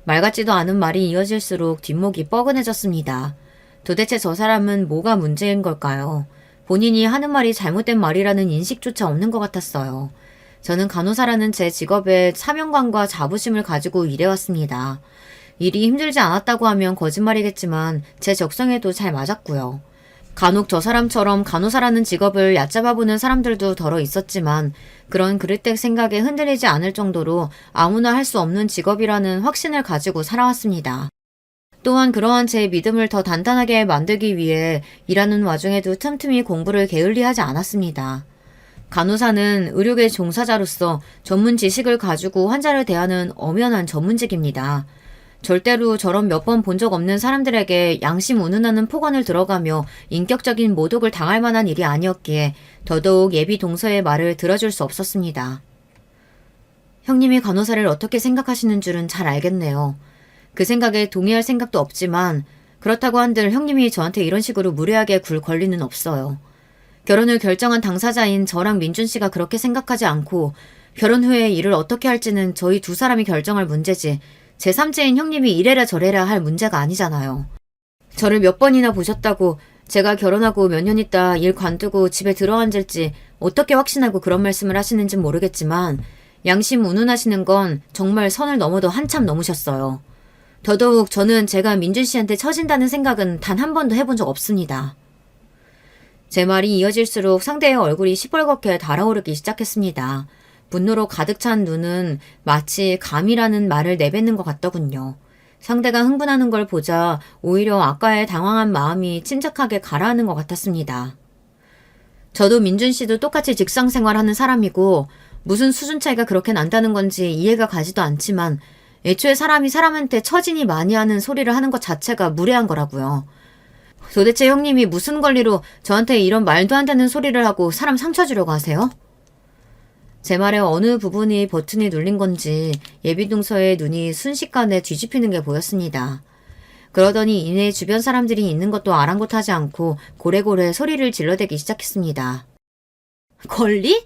말 같지도 않은 말이 이어질수록 뒷목이 뻐근해졌습니다. 도대체 저 사람은 뭐가 문제인 걸까요? 본인이 하는 말이 잘못된 말이라는 인식조차 없는 것 같았어요. 저는 간호사라는 제 직업에 사명감과 자부심을 가지고 일해왔습니다. 일이 힘들지 않았다고 하면 거짓말이겠지만 제 적성에도 잘 맞았고요. 간혹 저 사람처럼 간호사라는 직업을 얕잡아보는 사람들도 더러 있었지만 그런 그릇된 생각에 흔들리지 않을 정도로 아무나 할 수 없는 직업이라는 확신을 가지고 살아왔습니다. 또한 그러한 제 믿음을 더 단단하게 만들기 위해 일하는 와중에도 틈틈이 공부를 게을리하지 않았습니다. 간호사는 의료계 종사자로서 전문 지식을 가지고 환자를 대하는 엄연한 전문직입니다. 절대로 저런 몇 번 본 적 없는 사람들에게 양심 운운하는 폭언을 들어가며 인격적인 모독을 당할 만한 일이 아니었기에 더더욱 예비 동서의 말을 들어줄 수 없었습니다. 형님이 간호사를 어떻게 생각하시는 줄은 잘 알겠네요. 그 생각에 동의할 생각도 없지만 그렇다고 한들 형님이 저한테 이런 식으로 무례하게 굴 권리는 없어요. 결혼을 결정한 당사자인 저랑 민준 씨가 그렇게 생각하지 않고 결혼 후에 일을 어떻게 할지는 저희 두 사람이 결정할 문제지 제3자인 형님이 이래라 저래라 할 문제가 아니잖아요. 저를 몇 번이나 보셨다고 제가 결혼하고 몇 년 있다 일 관두고 집에 들어앉을지 어떻게 확신하고 그런 말씀을 하시는진 모르겠지만 양심 운운하시는 건 정말 선을 넘어도 한참 넘으셨어요. 더더욱 저는 제가 민준 씨한테 처진다는 생각은 단 한 번도 해본 적 없습니다. 제 말이 이어질수록 상대의 얼굴이 시뻘겋게 달아오르기 시작했습니다. 분노로 가득 찬 눈은 마치 감이라는 말을 내뱉는 것 같더군요. 상대가 흥분하는 걸 보자 오히려 아까의 당황한 마음이 침착하게 가라앉는 것 같았습니다. 저도 민준 씨도 똑같이 직장 생활하는 사람이고 무슨 수준 차이가 그렇게 난다는 건지 이해가 가지도 않지만 애초에 사람이 사람한테 처진이 많이 하는 소리를 하는 것 자체가 무례한 거라고요. 도대체 형님이 무슨 권리로 저한테 이런 말도 안 되는 소리를 하고 사람 상처 주려고 하세요? 제 말의 어느 부분이 버튼이 눌린 건지 예비동서의 눈이 순식간에 뒤집히는 게 보였습니다. 그러더니 이내 주변 사람들이 있는 것도 아랑곳하지 않고 고래고래 소리를 질러대기 시작했습니다. 권리?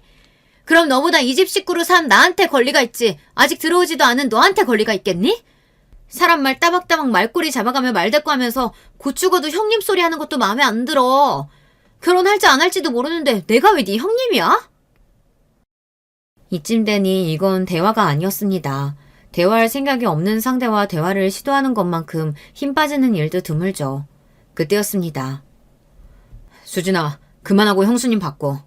그럼 너보다 이 집 식구로 산 나한테 권리가 있지. 아직 들어오지도 않은 너한테 권리가 있겠니? 사람 말 따박따박 말꼬리 잡아가며 말대꾸하면서 곧 죽어도 형님 소리 하는 것도 마음에 안 들어. 결혼할지 안 할지도 모르는데 내가 왜 네 형님이야? 이쯤 되니 이건 대화가 아니었습니다. 대화할 생각이 없는 상대와 대화를 시도하는 것만큼 힘 빠지는 일도 드물죠. 그때였습니다. 수진아, 그만하고 형수님 바꿔.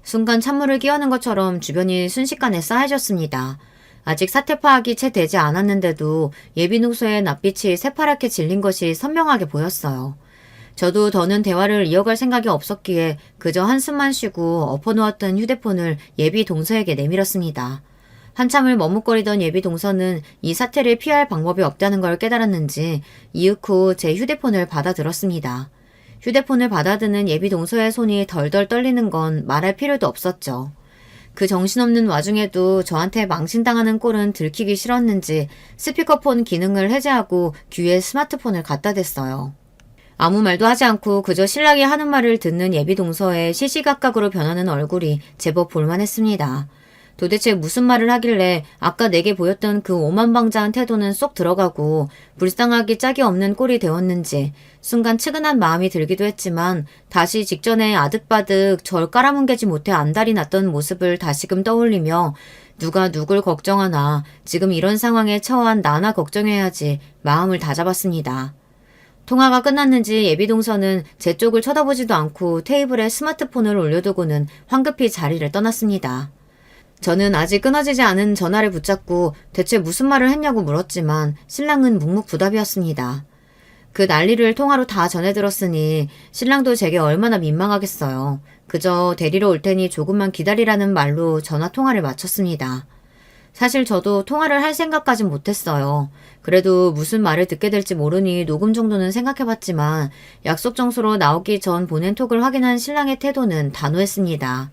순간 찬물을 끼얹는 것처럼 주변이 순식간에 싸해졌습니다. 아직 사태 파악이 채 되지 않았는데도 예비 농소의 낯빛이 새파랗게 질린 것이 선명하게 보였어요. 저도 더는 대화를 이어갈 생각이 없었기에 그저 한숨만 쉬고 엎어놓았던 휴대폰을 예비 동서에게 내밀었습니다. 한참을 머뭇거리던 예비 동서는 이 사태를 피할 방법이 없다는 걸 깨달았는지 이윽고 제 휴대폰을 받아들었습니다. 휴대폰을 받아드는 예비 동서의 손이 덜덜 떨리는 건 말할 필요도 없었죠. 그 정신없는 와중에도 저한테 망신당하는 꼴은 들키기 싫었는지 스피커폰 기능을 해제하고 귀에 스마트폰을 갖다 댔어요. 아무 말도 하지 않고 그저 신랑이 하는 말을 듣는 예비 동서의 시시각각으로 변하는 얼굴이 제법 볼만했습니다. 도대체 무슨 말을 하길래 아까 내게 보였던 그 오만방자한 태도는 쏙 들어가고 불쌍하기 짝이 없는 꼴이 되었는지 순간 측은한 마음이 들기도 했지만 다시 직전에 아득바득 절 깔아뭉개지 못해 안달이 났던 모습을 다시금 떠올리며 누가 누굴 걱정하나 지금 이런 상황에 처한 나나 걱정해야지 마음을 다잡았습니다. 통화가 끝났는지 예비동서는 제 쪽을 쳐다보지도 않고 테이블에 스마트폰을 올려두고는 황급히 자리를 떠났습니다. 저는 아직 끊어지지 않은 전화를 붙잡고 대체 무슨 말을 했냐고 물었지만 신랑은 묵묵부답이었습니다. 그 난리를 통화로 다 전해들었으니 신랑도 제게 얼마나 민망하겠어요. 그저 데리러 올 테니 조금만 기다리라는 말로 전화 통화를 마쳤습니다. 사실 저도 통화를 할 생각까진 못했어요. 그래도 무슨 말을 듣게 될지 모르니 녹음 정도는 생각해봤지만 약속 장소로 나오기 전 보낸 톡을 확인한 신랑의 태도는 단호했습니다.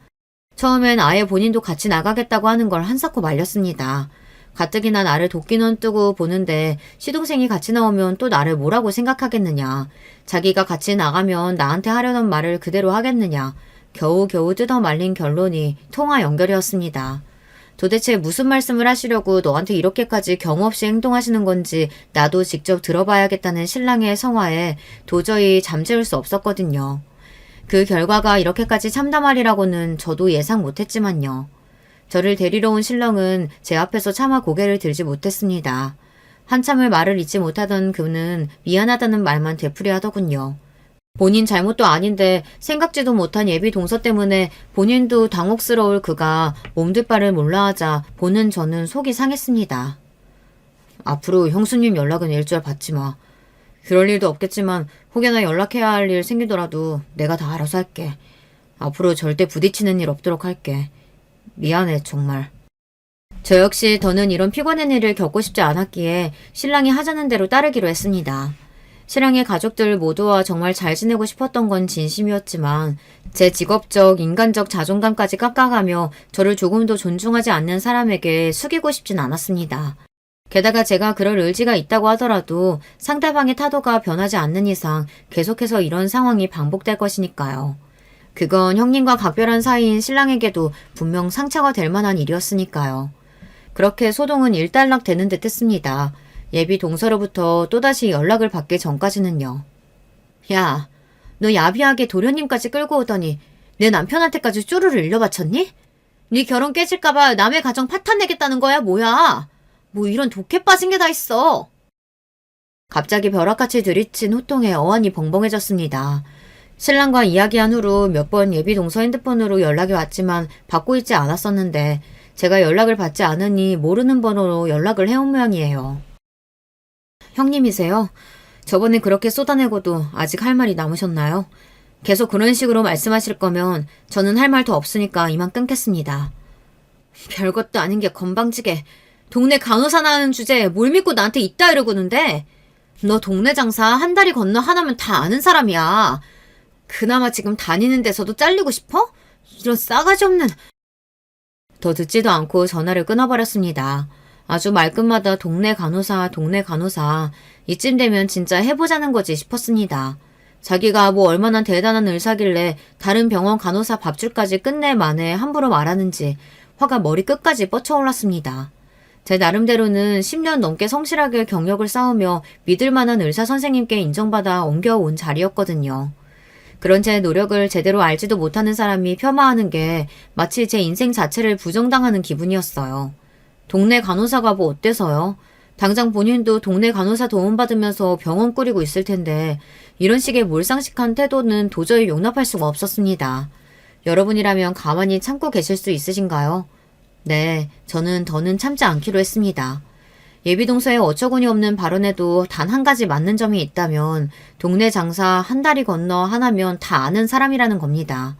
처음엔 아예 본인도 같이 나가겠다고 하는 걸 한사코 말렸습니다. 가뜩이나 나를 도끼는 뜨고 보는데 시동생이 같이 나오면 또 나를 뭐라고 생각하겠느냐. 자기가 같이 나가면 나한테 하려던 말을 그대로 하겠느냐. 겨우겨우 뜯어 말린 결론이 통화 연결이었습니다. 도대체 무슨 말씀을 하시려고 너한테 이렇게까지 경우 없이 행동하시는 건지 나도 직접 들어봐야겠다는 신랑의 성화에 도저히 잠재울 수 없었거든요. 그 결과가 이렇게까지 참담하리라고는 저도 예상 못했지만요. 저를 데리러 온 신랑은 제 앞에서 차마 고개를 들지 못했습니다. 한참을 말을 잇지 못하던 그는 미안하다는 말만 되풀이하더군요. 본인 잘못도 아닌데 생각지도 못한 예비 동서 때문에 본인도 당혹스러울 그가 몸둘 바를 몰라 하자 보는 저는 속이 상했습니다. 앞으로 형수님 연락은 일절 받지 마. 그럴 일도 없겠지만 혹여나 연락해야 할 일 생기더라도 내가 다 알아서 할게. 앞으로 절대 부딪히는 일 없도록 할게. 미안해 정말. 저 역시 더는 이런 피곤한 일을 겪고 싶지 않았기에 신랑이 하자는 대로 따르기로 했습니다. 신랑의 가족들 모두와 정말 잘 지내고 싶었던 건 진심이었지만 제 직업적, 인간적 자존감까지 깎아가며 저를 조금도 존중하지 않는 사람에게 숙이고 싶진 않았습니다. 게다가 제가 그럴 의지가 있다고 하더라도 상대방의 타도가 변하지 않는 이상 계속해서 이런 상황이 반복될 것이니까요. 그건 형님과 각별한 사이인 신랑에게도 분명 상처가 될 만한 일이었으니까요. 그렇게 소동은 일단락 되는 듯 했습니다. 예비 동서로부터 또다시 연락을 받기 전까지는요. 야, 너 야비하게 도련님까지 끌고 오더니 내 남편한테까지 쪼르르 일러바쳤니? 네 결혼 깨질까봐 남의 가정 파탄내겠다는 거야 뭐야? 뭐 이런 독해 빠진 게 다 있어. 갑자기 벼락같이 들이친 호통에 어안이 벙벙해졌습니다. 신랑과 이야기한 후로 몇 번 예비 동서 핸드폰으로 연락이 왔지만 받고 있지 않았었는데 제가 연락을 받지 않으니 모르는 번호로 연락을 해온 모양이에요. 형님이세요? 저번에 그렇게 쏟아내고도 아직 할 말이 남으셨나요? 계속 그런 식으로 말씀하실 거면 저는 할 말 더 없으니까 이만 끊겠습니다. 별것도 아닌 게 건방지게 동네 간호사나 하는 주제에 뭘 믿고 나한테 있다 이러고는데 너 동네 장사 한 다리 건너 하나면 다 아는 사람이야. 그나마 지금 다니는 데서도 잘리고 싶어? 이런 싸가지 없는... 더 듣지도 않고 전화를 끊어버렸습니다. 아주 말끝마다 동네 간호사, 동네 간호사. 이쯤 되면 진짜 해보자는 거지 싶었습니다. 자기가 뭐 얼마나 대단한 의사길래 다른 병원 간호사 밥줄까지 끝내 만에 함부로 말하는지 화가 머리 끝까지 뻗쳐올랐습니다. 제 나름대로는 10년 넘게 성실하게 경력을 쌓으며 믿을 만한 의사 선생님께 인정받아 옮겨온 자리였거든요. 그런 제 노력을 제대로 알지도 못하는 사람이 폄하하는 게 마치 제 인생 자체를 부정당하는 기분이었어요. 동네 간호사가 뭐 어때서요? 당장 본인도 동네 간호사 도움받으면서 병원 꾸리고 있을 텐데 이런 식의 몰상식한 태도는 도저히 용납할 수가 없었습니다. 여러분이라면 가만히 참고 계실 수 있으신가요? 네, 저는 더는 참지 않기로 했습니다. 예비동서에 어처구니 없는 발언에도 단 한 가지 맞는 점이 있다면 동네 장사 한 다리 건너 하나면 다 아는 사람이라는 겁니다.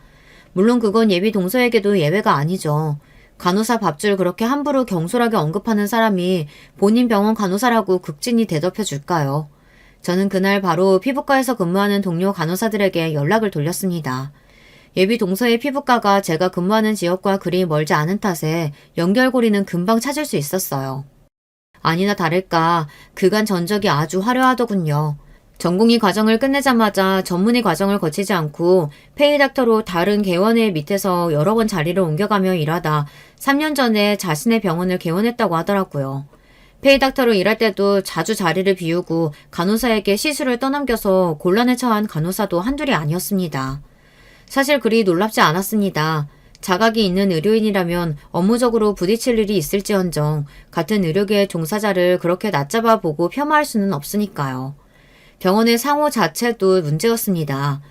물론 그건 예비동서에게도 예외가 아니죠. 간호사 밥줄 그렇게 함부로 경솔하게 언급하는 사람이 본인 병원 간호사라고 극진히 대접해 줄까요? 저는 그날 바로 피부과에서 근무하는 동료 간호사들에게 연락을 돌렸습니다. 예비 동서의 피부과가 제가 근무하는 지역과 그리 멀지 않은 탓에 연결고리는 금방 찾을 수 있었어요. 아니나 다를까 그간 전적이 아주 화려하더군요. 전공의 과정을 끝내자마자 전문의 과정을 거치지 않고 페이닥터로 다른 개원회 밑에서 여러 번 자리를 옮겨가며 일하다 3년 전에 자신의 병원을 개원했다고 하더라고요. 페이닥터로 일할 때도 자주 자리를 비우고 간호사에게 시술을 떠넘겨서 곤란에 처한 간호사도 한둘이 아니었습니다. 사실 그리 놀랍지 않았습니다. 자각이 있는 의료인이라면 업무적으로 부딪힐 일이 있을지언정 같은 의료계의 종사자를 그렇게 낮잡아 보고 폄하할 수는 없으니까요. 병원의 상호 자체도 문제였습니다.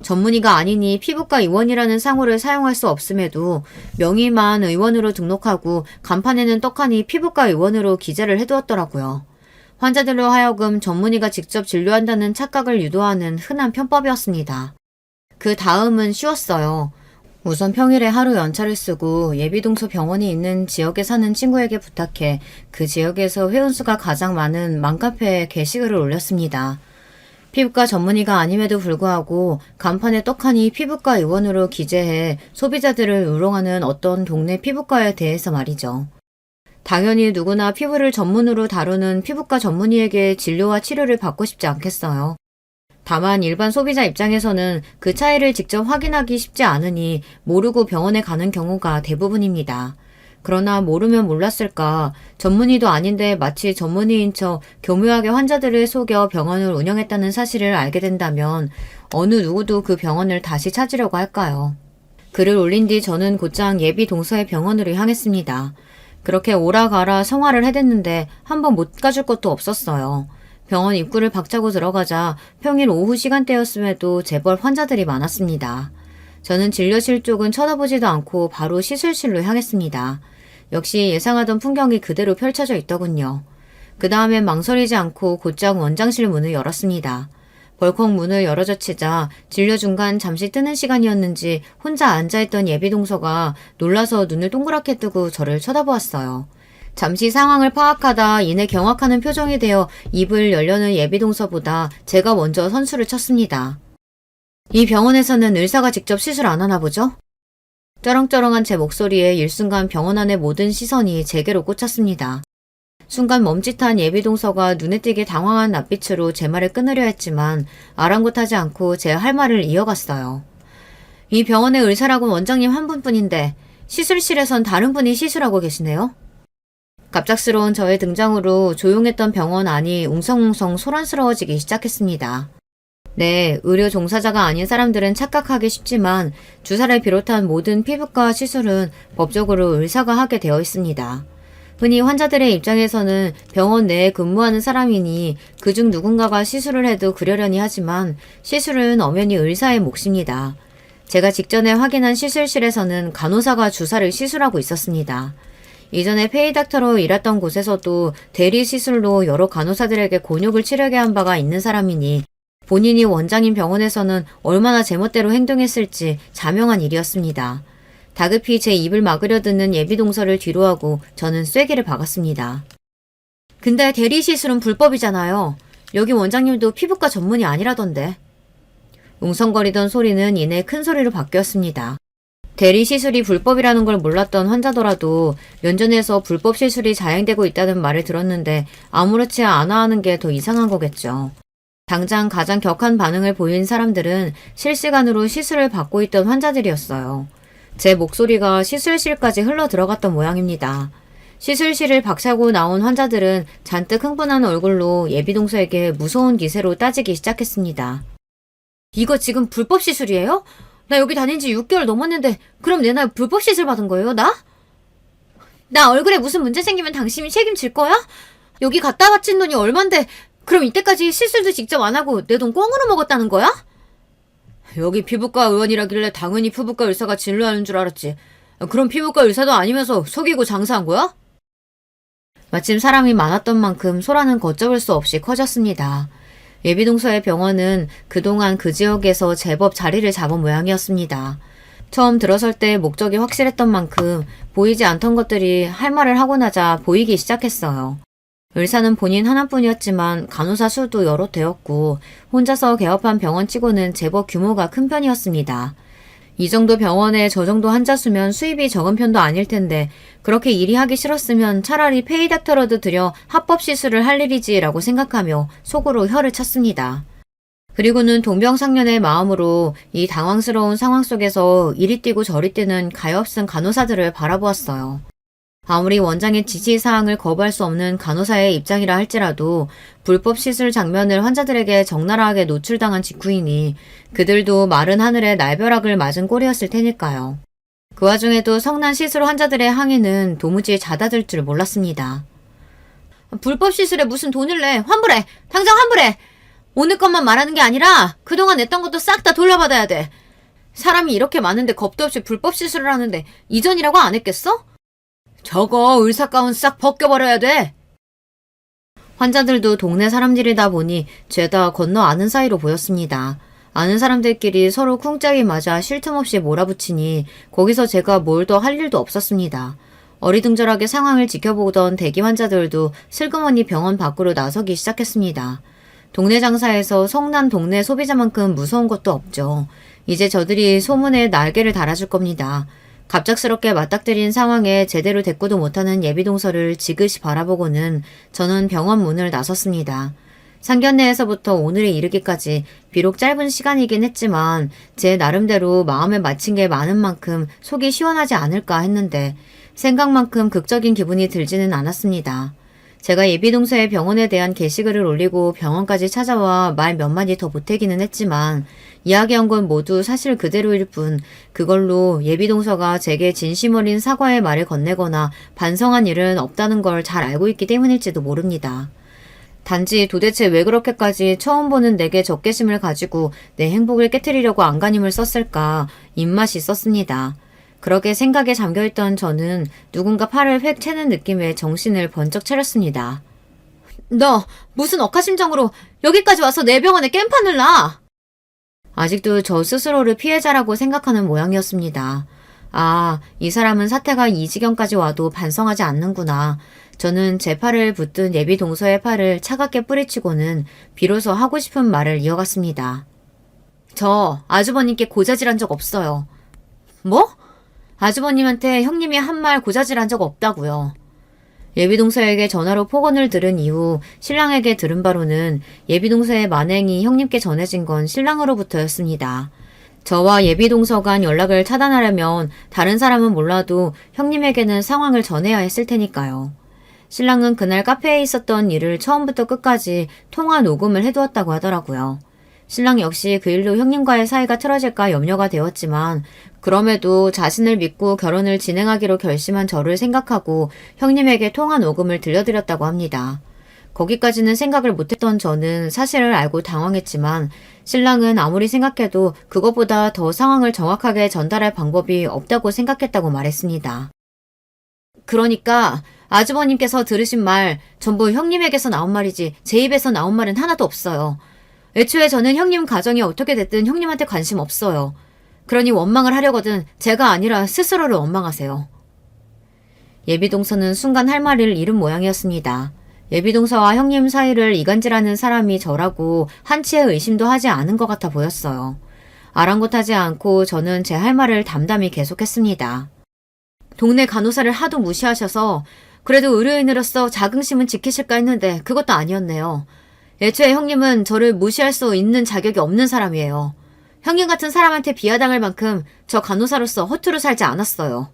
전문의가 아니니 피부과 의원이라는 상호를 사용할 수 없음에도 명의만 의원으로 등록하고 간판에는 떡하니 피부과 의원으로 기재를 해두었더라고요. 환자들로 하여금 전문의가 직접 진료한다는 착각을 유도하는 흔한 편법이었습니다. 그 다음은 쉬웠어요. 우선 평일에 하루 연차를 쓰고 예비동서 병원이 있는 지역에 사는 친구에게 부탁해 그 지역에서 회원수가 가장 많은 맘카페에 게시글을 올렸습니다. 피부과 전문의가 아님에도 불구하고 간판에 떡하니 피부과 의원으로 기재해 소비자들을 우롱하는 어떤 동네 피부과에 대해서 말이죠. 당연히 누구나 피부를 전문으로 다루는 피부과 전문의에게 진료와 치료를 받고 싶지 않겠어요. 다만 일반 소비자 입장에서는 그 차이를 직접 확인하기 쉽지 않으니 모르고 병원에 가는 경우가 대부분입니다. 그러나 모르면 몰랐을까 전문의도 아닌데 마치 전문의인 척 교묘하게 환자들을 속여 병원을 운영했다는 사실을 알게 된다면 어느 누구도 그 병원을 다시 찾으려고 할까요? 글을 올린 뒤 저는 곧장 예비 동서의 병원으로 향했습니다. 그렇게 오라가라 성화를 해댔는데 한 번 못 가줄 것도 없었어요. 병원 입구를 박차고 들어가자 평일 오후 시간대였음에도 제법 환자들이 많았습니다. 저는 진료실 쪽은 쳐다보지도 않고 바로 시술실로 향했습니다. 역시 예상하던 풍경이 그대로 펼쳐져 있더군요. 그 다음엔 망설이지 않고 곧장 원장실 문을 열었습니다. 벌컥 문을 열어젖히자 진료 중간 잠시 뜨는 시간이었는지 혼자 앉아있던 예비동서가 놀라서 눈을 동그랗게 뜨고 저를 쳐다보았어요. 잠시 상황을 파악하다 이내 경악하는 표정이 되어 입을 열려는 예비동서보다 제가 먼저 선수를 쳤습니다. 이 병원에서는 의사가 직접 시술 안 하나 보죠? 쩌렁쩌렁한 제 목소리에 일순간 병원 안의 모든 시선이 제게로 꽂혔습니다. 순간 멈칫한 예비동서가 눈에 띄게 당황한 낯빛으로 제 말을 끊으려 했지만 아랑곳하지 않고 제 할 말을 이어갔어요. 이 병원의 의사라고는 원장님 한 분뿐인데 시술실에선 다른 분이 시술하고 계시네요? 갑작스러운 저의 등장으로 조용했던 병원 안이 웅성웅성 소란스러워지기 시작했습니다. 네, 의료 종사자가 아닌 사람들은 착각하기 쉽지만 주사를 비롯한 모든 피부과 시술은 법적으로 의사가 하게 되어 있습니다. 흔히 환자들의 입장에서는 병원 내에 근무하는 사람이니 그중 누군가가 시술을 해도 그러려니 하지만 시술은 엄연히 의사의 몫입니다. 제가 직전에 확인한 시술실에서는 간호사가 주사를 시술하고 있었습니다. 이전에 페이닥터로 일했던 곳에서도 대리 시술로 여러 간호사들에게 곤욕을 치르게 한 바가 있는 사람이니 본인이 원장인 병원에서는 얼마나 제멋대로 행동했을지 자명한 일이었습니다. 다급히 제 입을 막으려 드는 예비동서를 뒤로하고 저는 쐐기를 박았습니다. 근데 대리 시술은 불법이잖아요. 여기 원장님도 피부과 전문이 아니라던데. 웅성거리던 소리는 이내 큰 소리로 바뀌었습니다. 대리 시술이 불법이라는 걸 몰랐던 환자더라도 면전에서 불법 시술이 자행되고 있다는 말을 들었는데 아무렇지 않아 하는 게 더 이상한 거겠죠. 당장 가장 격한 반응을 보인 사람들은 실시간으로 시술을 받고 있던 환자들이었어요. 제 목소리가 시술실까지 흘러 들어갔던 모양입니다. 시술실을 박차고 나온 환자들은 잔뜩 흥분한 얼굴로 예비동서에게 무서운 기세로 따지기 시작했습니다. 이거 지금 불법 시술이에요? 나 여기 다닌 지 6개월 넘었는데 그럼 내날 불법 시술 받은 거예요, 나? 나 얼굴에 무슨 문제 생기면 당신이 책임질 거야? 여기 갖다 바친 돈이 얼만데 그럼 이때까지 시술도 직접 안 하고 내 돈 꽁으로 먹었다는 거야? 여기 피부과 의원이라길래 당연히 피부과 의사가 진료하는 줄 알았지. 그럼 피부과 의사도 아니면서 속이고 장사한 거야? 마침 사람이 많았던 만큼 소란은 걷잡을 수 없이 커졌습니다. 예비동서의 병원은 그동안 그 지역에서 제법 자리를 잡은 모양이었습니다. 처음 들어설 때 목적이 확실했던 만큼 보이지 않던 것들이 할 말을 하고 나자 보이기 시작했어요. 의사는 본인 하나뿐이었지만 간호사 수도 여럿 되었고 혼자서 개업한 병원치고는 제법 규모가 큰 편이었습니다. 이 정도 병원에 저 정도 환자 수면 수입이 적은 편도 아닐 텐데 그렇게 일이 하기 싫었으면 차라리 페이닥터라도 들여 합법 시술을 할 일이지라고 생각하며 속으로 혀를 쳤습니다. 그리고는 동병상련의 마음으로 이 당황스러운 상황 속에서 이리 뛰고 저리 뛰는 가엾은 간호사들을 바라보았어요. 아무리 원장의 지시사항을 거부할 수 없는 간호사의 입장이라 할지라도 불법 시술 장면을 환자들에게 적나라하게 노출당한 직후이니 그들도 마른 하늘에 날벼락을 맞은 꼴이었을 테니까요. 그 와중에도 성난 시술 환자들의 항의는 도무지 잦아들 줄 몰랐습니다. 불법 시술에 무슨 돈을 내? 환불해! 당장 환불해! 오늘 것만 말하는 게 아니라 그동안 냈던 것도 싹 다 돌려받아야 돼. 사람이 이렇게 많은데 겁도 없이 불법 시술을 하는데 이전이라고 안 했겠어? 저거 의사 가운 싹 벗겨버려야 돼. 환자들도 동네 사람들이다 보니 죄다 건너 아는 사이로 보였습니다. 아는 사람들끼리 서로 쿵짝이 맞아 쉴 틈 없이 몰아붙이니 거기서 제가 뭘 더 할 일도 없었습니다. 어리둥절하게 상황을 지켜보던 대기 환자들도 슬그머니 병원 밖으로 나서기 시작했습니다. 동네 장사에서 성난 동네 소비자만큼 무서운 것도 없죠. 이제 저들이 소문에 날개를 달아줄 겁니다. 갑작스럽게 맞닥뜨린 상황에 제대로 대꾸도 못하는 예비동서를 지그시 바라보고는 저는 병원 문을 나섰습니다. 상견례에서부터 오늘에 이르기까지 비록 짧은 시간이긴 했지만 제 나름대로 마음에 맞힌 게 많은 만큼 속이 시원하지 않을까 했는데 생각만큼 극적인 기분이 들지는 않았습니다. 제가 예비동서의 병원에 대한 게시글을 올리고 병원까지 찾아와 말 몇 마디 더 보태기는 했지만 이야기한 건 모두 사실 그대로일 뿐 그걸로 예비동서가 제게 진심 어린 사과의 말을 건네거나 반성한 일은 없다는 걸 잘 알고 있기 때문일지도 모릅니다. 단지 도대체 왜 그렇게까지 처음 보는 내게 적개심을 가지고 내 행복을 깨트리려고 안간힘을 썼을까 입맛이 있었습니다. 그렇게 생각에 잠겨있던 저는 누군가 팔을 획 채는 느낌에 정신을 번쩍 차렸습니다. 너 무슨 억하심정으로 여기까지 와서 내 병원에 깽판을 놔? 아직도 저 스스로를 피해자라고 생각하는 모양이었습니다. 아, 이 사람은 사태가 이 지경까지 와도 반성하지 않는구나. 저는 제 팔을 붙든 예비동서의 팔을 차갑게 뿌리치고는 비로소 하고 싶은 말을 이어갔습니다. 저 아주버님께 고자질한 적 없어요. 뭐? 아주버님한테 형님이 한 말 고자질한 적 없다고요. 예비동서에게 전화로 폭언을 들은 이후 신랑에게 들은 바로는 예비동서의 만행이 형님께 전해진 건 신랑으로부터였습니다. 저와 예비동서 간 연락을 차단하려면 다른 사람은 몰라도 형님에게는 상황을 전해야 했을 테니까요. 신랑은 그날 카페에 있었던 일을 처음부터 끝까지 통화 녹음을 해두었다고 하더라고요. 신랑 역시 그 일로 형님과의 사이가 틀어질까 염려가 되었지만 그럼에도 자신을 믿고 결혼을 진행하기로 결심한 저를 생각하고 형님에게 통화 녹음을 들려드렸다고 합니다. 거기까지는 생각을 못했던 저는 사실을 알고 당황했지만 신랑은 아무리 생각해도 그것보다 더 상황을 정확하게 전달할 방법이 없다고 생각했다고 말했습니다. 그러니까 아주버님께서 들으신 말 전부 형님에게서 나온 말이지 제 입에서 나온 말은 하나도 없어요. 애초에 저는 형님 가정이 어떻게 됐든 형님한테 관심 없어요. 그러니 원망을 하려거든 제가 아니라 스스로를 원망하세요. 예비동서는 순간 할 말을 잃은 모양이었습니다. 예비동서와 형님 사이를 이간질하는 사람이 저라고 한치의 의심도 하지 않은 것 같아 보였어요. 아랑곳하지 않고 저는 제 할 말을 담담히 계속했습니다. 동네 간호사를 하도 무시하셔서 그래도 의료인으로서 자긍심은 지키실까 했는데 그것도 아니었네요. 애초에 형님은 저를 무시할 수 있는 자격이 없는 사람이에요. 형님 같은 사람한테 비하당할 만큼 저 간호사로서 허투루 살지 않았어요.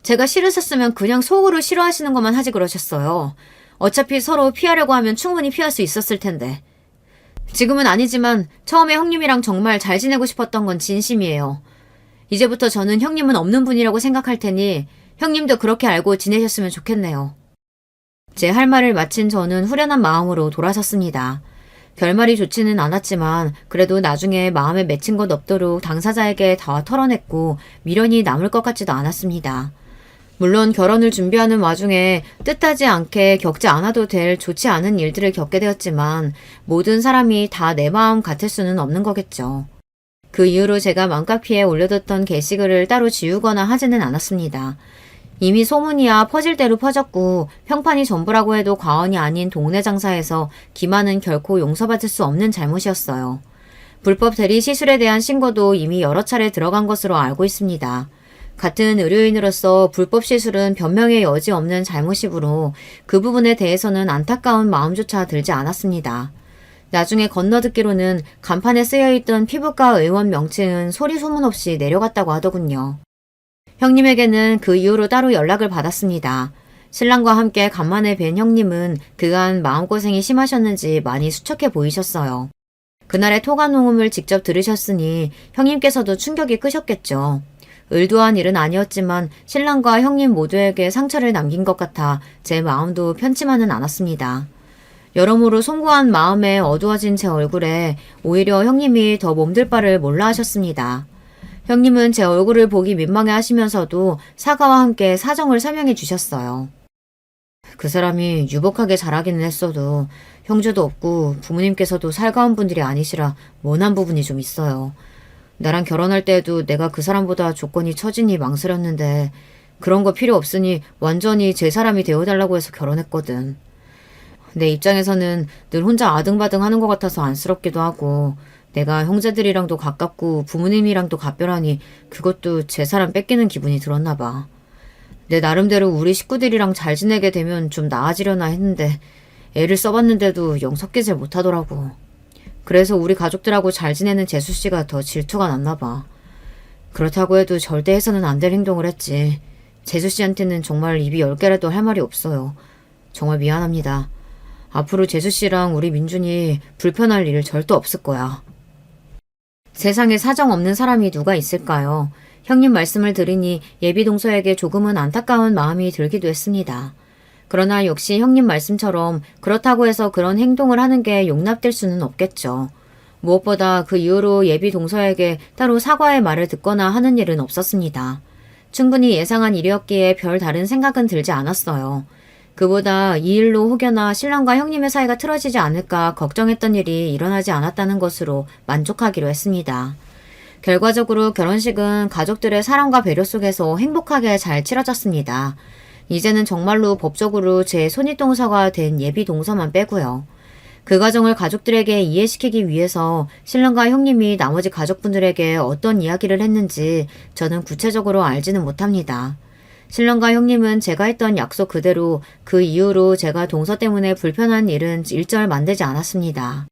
제가 싫으셨으면 그냥 속으로 싫어하시는 것만 하지 그러셨어요. 어차피 서로 피하려고 하면 충분히 피할 수 있었을 텐데. 지금은 아니지만 처음에 형님이랑 정말 잘 지내고 싶었던 건 진심이에요. 이제부터 저는 형님은 없는 분이라고 생각할 테니 형님도 그렇게 알고 지내셨으면 좋겠네요. 제 할 말을 마친 저는 후련한 마음으로 돌아섰습니다. 결말이 좋지는 않았지만 그래도 나중에 마음에 맺힌 것 없도록 당사자에게 다 털어냈고 미련이 남을 것 같지도 않았습니다. 물론 결혼을 준비하는 와중에 뜻하지 않게 겪지 않아도 될 좋지 않은 일들을 겪게 되었지만 모든 사람이 다 내 마음 같을 수는 없는 거겠죠. 그 이후로 제가 맘카페에 올려뒀던 게시글을 따로 지우거나 하지는 않았습니다. 이미 소문이야 퍼질 대로 퍼졌고 평판이 전부라고 해도 과언이 아닌 동네 장사에서 기만은 결코 용서받을 수 없는 잘못이었어요. 불법 대리 시술에 대한 신고도 이미 여러 차례 들어간 것으로 알고 있습니다. 같은 의료인으로서 불법 시술은 변명의 여지 없는 잘못이므로 그 부분에 대해서는 안타까운 마음조차 들지 않았습니다. 나중에 건너듣기로는 간판에 쓰여있던 피부과 의원 명칭은 소리 소문 없이 내려갔다고 하더군요. 형님에게는 그 이후로 따로 연락을 받았습니다. 신랑과 함께 간만에 뵌 형님은 그간 마음고생이 심하셨는지 많이 수척해 보이셨어요. 그날의 토가 녹음을 직접 들으셨으니 형님께서도 충격이 크셨겠죠. 의도한 일은 아니었지만 신랑과 형님 모두에게 상처를 남긴 것 같아 제 마음도 편치만은 않았습니다. 여러모로 송구한 마음에 어두워진 제 얼굴에 오히려 형님이 더 몸둘 바를 몰라 하셨습니다. 형님은 제 얼굴을 보기 민망해 하시면서도 사과와 함께 사정을 설명해 주셨어요. 그 사람이 유복하게 자라기는 했어도 형제도 없고 부모님께서도 살가운 분들이 아니시라 원한 부분이 좀 있어요. 나랑 결혼할 때에도 내가 그 사람보다 조건이 처지니 망설였는데 그런 거 필요 없으니 완전히 제 사람이 되어달라고 해서 결혼했거든. 내 입장에서는 늘 혼자 아등바등 하는 것 같아서 안쓰럽기도 하고 내가 형제들이랑도 가깝고 부모님이랑도 각별하니 그것도 제 사람 뺏기는 기분이 들었나 봐. 내 나름대로 우리 식구들이랑 잘 지내게 되면 좀 나아지려나 했는데 애를 써봤는데도 영 섞이질 못하더라고. 그래서 우리 가족들하고 잘 지내는 재수씨가 더 질투가 났나 봐. 그렇다고 해도 절대 해서는 안 될 행동을 했지. 재수씨한테는 정말 입이 10개라도 할 말이 없어요. 정말 미안합니다. 앞으로 재수씨랑 우리 민준이 불편할 일 절대 없을 거야. 세상에 사정 없는 사람이 누가 있을까요? 형님 말씀을 들으니 예비 동서에게 조금은 안타까운 마음이 들기도 했습니다. 그러나 역시 형님 말씀처럼 그렇다고 해서 그런 행동을 하는 게 용납될 수는 없겠죠. 무엇보다 그 이후로 예비 동서에게 따로 사과의 말을 듣거나 하는 일은 없었습니다. 충분히 예상한 일이었기에 별 다른 생각은 들지 않았어요. 그보다 이 일로 혹여나 신랑과 형님의 사이가 틀어지지 않을까 걱정했던 일이 일어나지 않았다는 것으로 만족하기로 했습니다. 결과적으로 결혼식은 가족들의 사랑과 배려 속에서 행복하게 잘 치러졌습니다. 이제는 정말로 법적으로 제 손윗동서가 된 예비 동서만 빼고요. 그 과정을 가족들에게 이해시키기 위해서 신랑과 형님이 나머지 가족분들에게 어떤 이야기를 했는지 저는 구체적으로 알지는 못합니다. 신랑과 형님은 제가 했던 약속 그대로 그 이후로 제가 동서 때문에 불편한 일은 일절 만들지 않았습니다.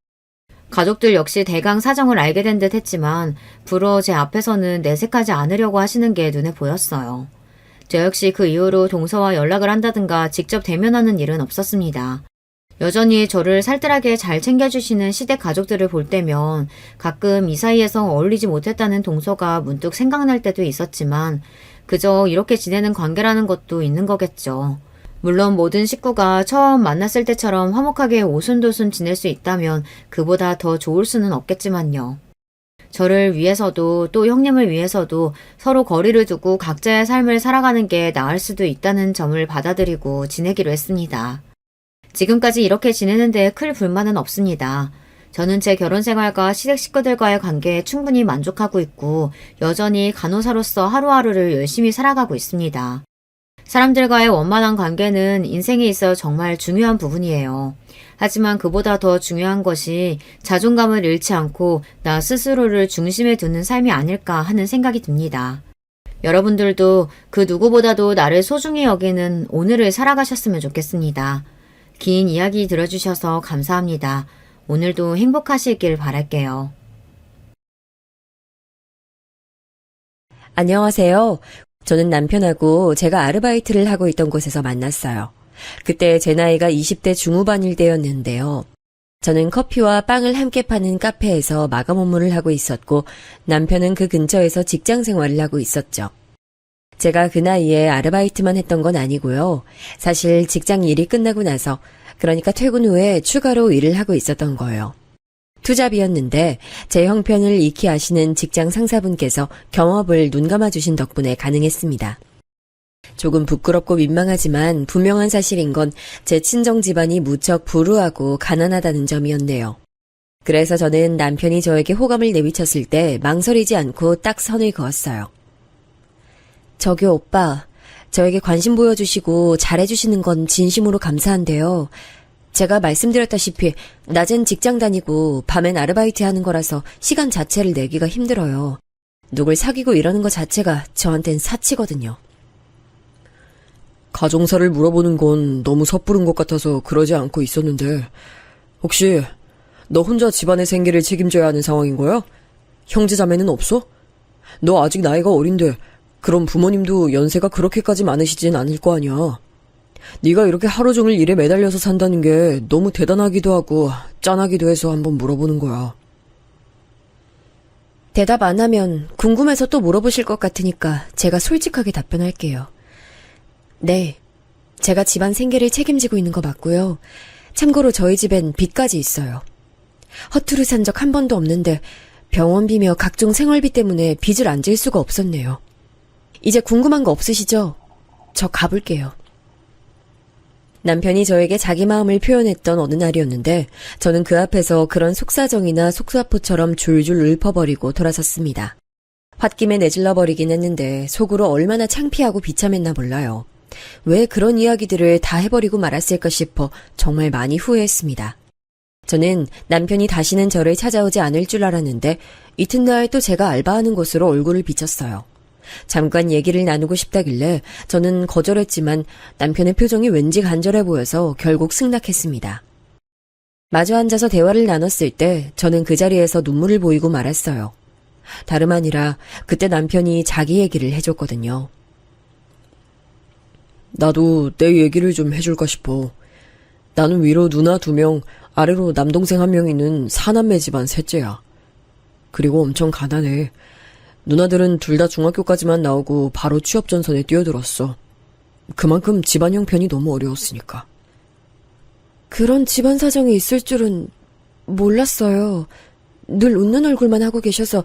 가족들 역시 대강 사정을 알게 된 듯 했지만 불어 제 앞에서는 내색하지 않으려고 하시는 게 눈에 보였어요. 저 역시 그 이후로 동서와 연락을 한다든가 직접 대면하는 일은 없었습니다. 여전히 저를 살뜰하게 잘 챙겨주시는 시댁 가족들을 볼 때면 가끔 이 사이에서 어울리지 못했다는 동서가 문득 생각날 때도 있었지만 그저 이렇게 지내는 관계라는 것도 있는 거겠죠. 물론 모든 식구가 처음 만났을 때처럼 화목하게 오순도순 지낼 수 있다면 그보다 더 좋을 수는 없겠지만요. 저를 위해서도 또 형님을 위해서도 서로 거리를 두고 각자의 삶을 살아가는 게 나을 수도 있다는 점을 받아들이고 지내기로 했습니다. 지금까지 이렇게 지내는데 클 불만은 없습니다. 저는 제 결혼 생활과 시댁 식구들과의 관계에 충분히 만족하고 있고 여전히 간호사로서 하루하루를 열심히 살아가고 있습니다. 사람들과의 원만한 관계는 인생에 있어 정말 중요한 부분이에요. 하지만 그보다 더 중요한 것이 자존감을 잃지 않고 나 스스로를 중심에 두는 삶이 아닐까 하는 생각이 듭니다. 여러분들도 그 누구보다도 나를 소중히 여기는 오늘을 살아가셨으면 좋겠습니다. 긴 이야기 들어주셔서 감사합니다. 오늘도 행복하시길 바랄게요. 안녕하세요. 저는 남편하고 제가 아르바이트를 하고 있던 곳에서 만났어요. 그때 제 나이가 20대 중후반일 때였는데요. 저는 커피와 빵을 함께 파는 카페에서 마감 업무를 하고 있었고 남편은 그 근처에서 직장 생활을 하고 있었죠. 제가 그 나이에 아르바이트만 했던 건 아니고요. 사실 직장 일이 끝나고 나서 그러니까 퇴근 후에 추가로 일을 하고 있었던 거예요. 투잡이었는데 제 형편을 익히 아시는 직장 상사분께서 경업을 눈 감아주신 덕분에 가능했습니다. 조금 부끄럽고 민망하지만 분명한 사실인 건 제 친정 집안이 무척 불우하고 가난하다는 점이었네요. 그래서 저는 남편이 저에게 호감을 내비쳤을 때 망설이지 않고 딱 선을 그었어요. 저기 오빠, 저에게 관심 보여주시고 잘해주시는 건 진심으로 감사한데요. 제가 말씀드렸다시피 낮엔 직장 다니고 밤엔 아르바이트 하는 거라서 시간 자체를 내기가 힘들어요. 누굴 사귀고 이러는 것 자체가 저한텐 사치거든요. 가정사를 물어보는 건 너무 섣부른 것 같아서 그러지 않고 있었는데 혹시 너 혼자 집안의 생계를 책임져야 하는 상황인 거야? 형제자매는 없어? 너 아직 나이가 어린데 그럼 부모님도 연세가 그렇게까지 많으시진 않을 거 아니야. 네가 이렇게 하루 종일 일에 매달려서 산다는 게 너무 대단하기도 하고 짠하기도 해서 한번 물어보는 거야. 대답 안 하면 궁금해서 또 물어보실 것 같으니까 제가 솔직하게 답변할게요. 네, 제가 집안 생계를 책임지고 있는 거 맞고요. 참고로 저희 집엔 빚까지 있어요. 허투루 산 적 한 번도 없는데 병원비며 각종 생활비 때문에 빚을 안 질 수가 없었네요. 이제 궁금한 거 없으시죠? 저 가볼게요. 남편이 저에게 자기 마음을 표현했던 어느 날이었는데 저는 그 앞에서 그런 속사정이나 속사포처럼 줄줄 읊어버리고 돌아섰습니다. 홧김에 내질러버리긴 했는데 속으로 얼마나 창피하고 비참했나 몰라요. 왜 그런 이야기들을 다 해버리고 말았을까 싶어 정말 많이 후회했습니다. 저는 남편이 다시는 저를 찾아오지 않을 줄 알았는데 이튿날 또 제가 알바하는 곳으로 얼굴을 비쳤어요. 잠깐 얘기를 나누고 싶다길래 저는 거절했지만 남편의 표정이 왠지 간절해 보여서 결국 승낙했습니다. 마주 앉아서 대화를 나눴을 때 저는 그 자리에서 눈물을 보이고 말았어요. 다름 아니라 그때 남편이 자기 얘기를 해줬거든요. 나도 내 얘기를 좀 해줄까 싶어. 나는 위로 누나 2명, 아래로 남동생 1명 있는 4남매 집안 셋째야. 그리고 엄청 가난해. 누나들은 둘 다 중학교까지만 나오고 바로 취업 전선에 뛰어들었어. 그만큼 집안 형편이 너무 어려웠으니까. 그런 집안 사정이 있을 줄은 몰랐어요. 늘 웃는 얼굴만 하고 계셔서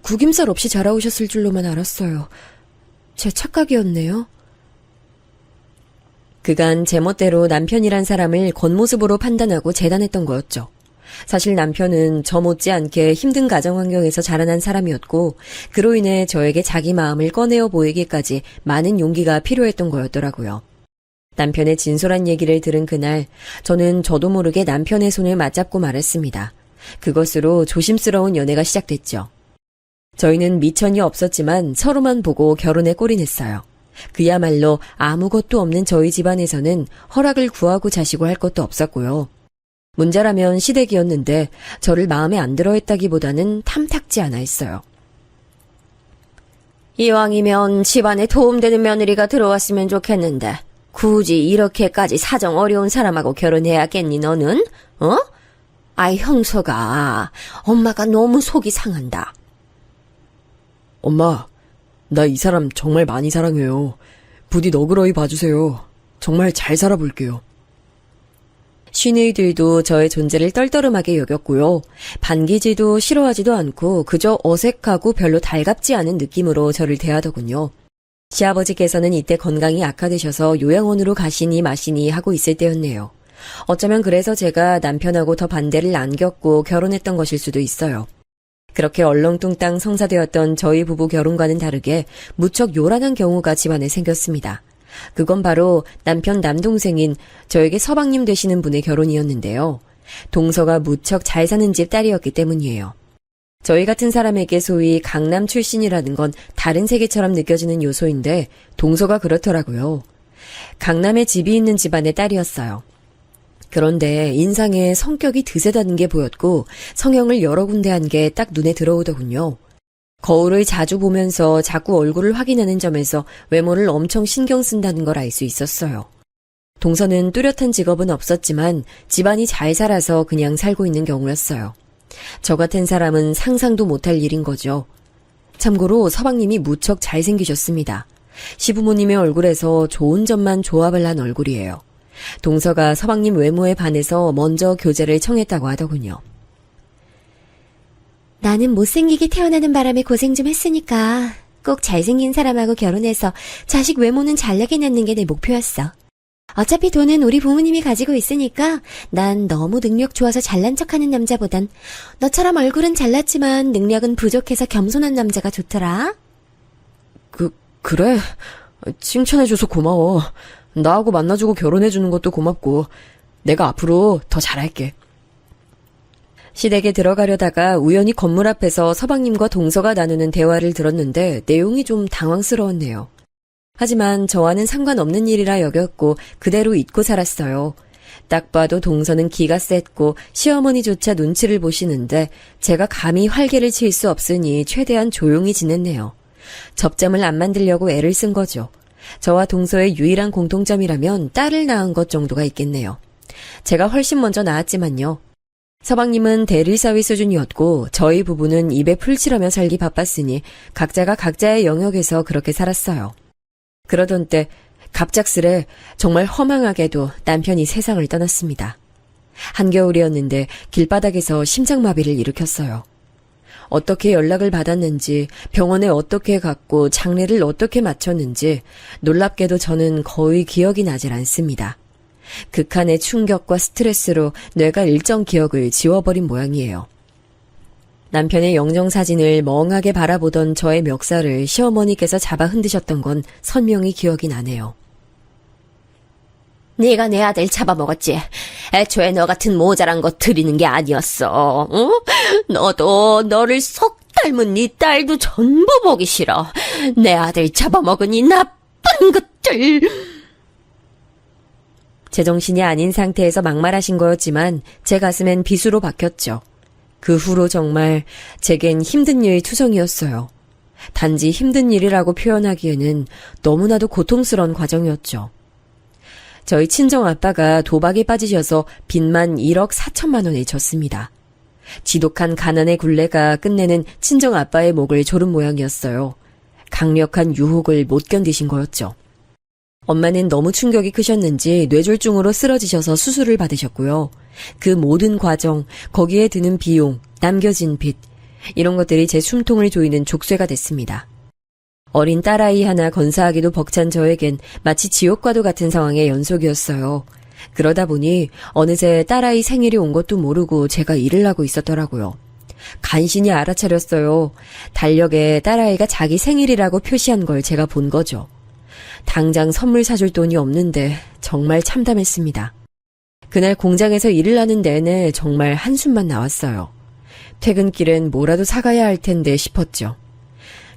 구김살 없이 자라오셨을 줄로만 알았어요. 제 착각이었네요. 그간 제멋대로 남편이란 사람을 겉모습으로 판단하고 재단했던 거였죠. 사실 남편은 저 못지않게 힘든 가정 환경에서 자라난 사람이었고 그로 인해 저에게 자기 마음을 꺼내어 보이기까지 많은 용기가 필요했던 거였더라고요. 남편의 진솔한 얘기를 들은 그날 저는 저도 모르게 남편의 손을 맞잡고 말했습니다. 그것으로 조심스러운 연애가 시작됐죠. 저희는 미천이 없었지만 서로만 보고 결혼에 골인했어요. 그야말로 아무것도 없는 저희 집안에서는 허락을 구하고 자시고 할 것도 없었고요. 문제라면 시댁이었는데 저를 마음에 안 들어 했다기보다는 탐탁지 않아 했어요. 이왕이면 집안에 도움되는 며느리가 들어왔으면 좋겠는데 굳이 이렇게까지 사정 어려운 사람하고 결혼해야겠니 너는? 어? 아이 형서가 엄마가 너무 속이 상한다. 엄마, 나 이 사람 정말 많이 사랑해요. 부디 너그러이 봐주세요. 정말 잘 살아볼게요. 시누이들도 저의 존재를 떨떠름하게 여겼고요. 반기지도 싫어하지도 않고 그저 어색하고 별로 달갑지 않은 느낌으로 저를 대하더군요. 시아버지께서는 이때 건강이 악화되셔서 요양원으로 가시니 마시니 하고 있을 때였네요. 어쩌면 그래서 제가 남편하고 더 반대를 안겼고 결혼했던 것일 수도 있어요. 그렇게 얼렁뚱땅 성사되었던 저희 부부 결혼과는 다르게 무척 요란한 경우가 집안에 생겼습니다. 그건 바로 남편 남동생인 저에게 서방님 되시는 분의 결혼이었는데요. 동서가 무척 잘 사는 집 딸이었기 때문이에요. 저희 같은 사람에게 소위 강남 출신이라는 건 다른 세계처럼 느껴지는 요소인데 동서가 그렇더라고요. 강남에 집이 있는 집안의 딸이었어요. 그런데 인상에 성격이 드세다는 게 보였고 성형을 여러 군데 한 게 딱 눈에 들어오더군요. 거울을 자주 보면서 자꾸 얼굴을 확인하는 점에서 외모를 엄청 신경 쓴다는 걸 알 수 있었어요. 동서는 뚜렷한 직업은 없었지만 집안이 잘 살아서 그냥 살고 있는 경우였어요. 저 같은 사람은 상상도 못할 일인 거죠. 참고로 서방님이 무척 잘생기셨습니다. 시부모님의 얼굴에서 좋은 점만 조합을 한 얼굴이에요. 동서가 서방님 외모에 반해서 먼저 교제를 청했다고 하더군요. 나는 못생기게 태어나는 바람에 고생 좀 했으니까 꼭 잘생긴 사람하고 결혼해서 자식 외모는 잘나게 낳는 게 내 목표였어. 어차피 돈은 우리 부모님이 가지고 있으니까 난 너무 능력 좋아서 잘난 척하는 남자보단 너처럼 얼굴은 잘났지만 능력은 부족해서 겸손한 남자가 좋더라. 그래? 칭찬해줘서 고마워. 나하고 만나주고 결혼해주는 것도 고맙고 내가 앞으로 더 잘할게. 시댁에 들어가려다가 우연히 건물 앞에서 서방님과 동서가 나누는 대화를 들었는데 내용이 좀 당황스러웠네요. 하지만 저와는 상관없는 일이라 여겼고 그대로 잊고 살았어요. 딱 봐도 동서는 기가 셌고 시어머니조차 눈치를 보시는데 제가 감히 활개를 칠 수 없으니 최대한 조용히 지냈네요. 접점을 안 만들려고 애를 쓴 거죠. 저와 동서의 유일한 공통점이라면 딸을 낳은 것 정도가 있겠네요. 제가 훨씬 먼저 낳았지만요. 서방님은 대릴사위 수준이었고 저희 부부는 입에 풀칠하며 살기 바빴으니 각자가 각자의 영역에서 그렇게 살았어요. 그러던 때 갑작스레 정말 허망하게도 남편이 세상을 떠났습니다. 한겨울이었는데 길바닥에서 심장마비를 일으켰어요. 어떻게 연락을 받았는지, 병원에 어떻게 갔고 장례를 어떻게 마쳤는지 놀랍게도 저는 거의 기억이 나질 않습니다. 극한의 충격과 스트레스로 뇌가 일정 기억을 지워버린 모양이에요. 남편의 영정사진을 멍하게 바라보던 저의 멱살을 시어머니께서 잡아 흔드셨던 건 선명히 기억이 나네요. 네가 내 아들 잡아먹었지. 애초에 너 같은 모자란 거 드리는 게 아니었어. 응? 너도 너를 속 닮은 네 딸도 전부 보기 싫어. 내 아들 잡아먹은 이 나쁜 것들. 제정신이 아닌 상태에서 막말하신 거였지만 제 가슴엔 비수로 박혔죠. 그 후로 정말 제겐 힘든 일 투성이었어요. 단지 힘든 일이라고 표현하기에는 너무나도 고통스러운 과정이었죠. 저희 친정아빠가 도박에 빠지셔서 빚만 1억 4천만 원을 졌습니다. 지독한 가난의 굴레가 끝내는 친정아빠의 목을 조른 모양이었어요. 강력한 유혹을 못 견디신 거였죠. 엄마는 너무 충격이 크셨는지 뇌졸중으로 쓰러지셔서 수술을 받으셨고요. 그 모든 과정, 거기에 드는 비용, 남겨진 빚, 이런 것들이 제 숨통을 조이는 족쇄가 됐습니다. 어린 딸아이 하나 건사하기도 벅찬 저에겐 마치 지옥과도 같은 상황의 연속이었어요. 그러다 보니 어느새 딸아이 생일이 온 것도 모르고 제가 일을 하고 있었더라고요. 간신히 알아차렸어요. 달력에 딸아이가 자기 생일이라고 표시한 걸 제가 본 거죠. 당장 선물 사줄 돈이 없는데 정말 참담했습니다. 그날 공장에서 일을 하는 내내 정말 한숨만 나왔어요. 퇴근길엔 뭐라도 사가야 할 텐데 싶었죠.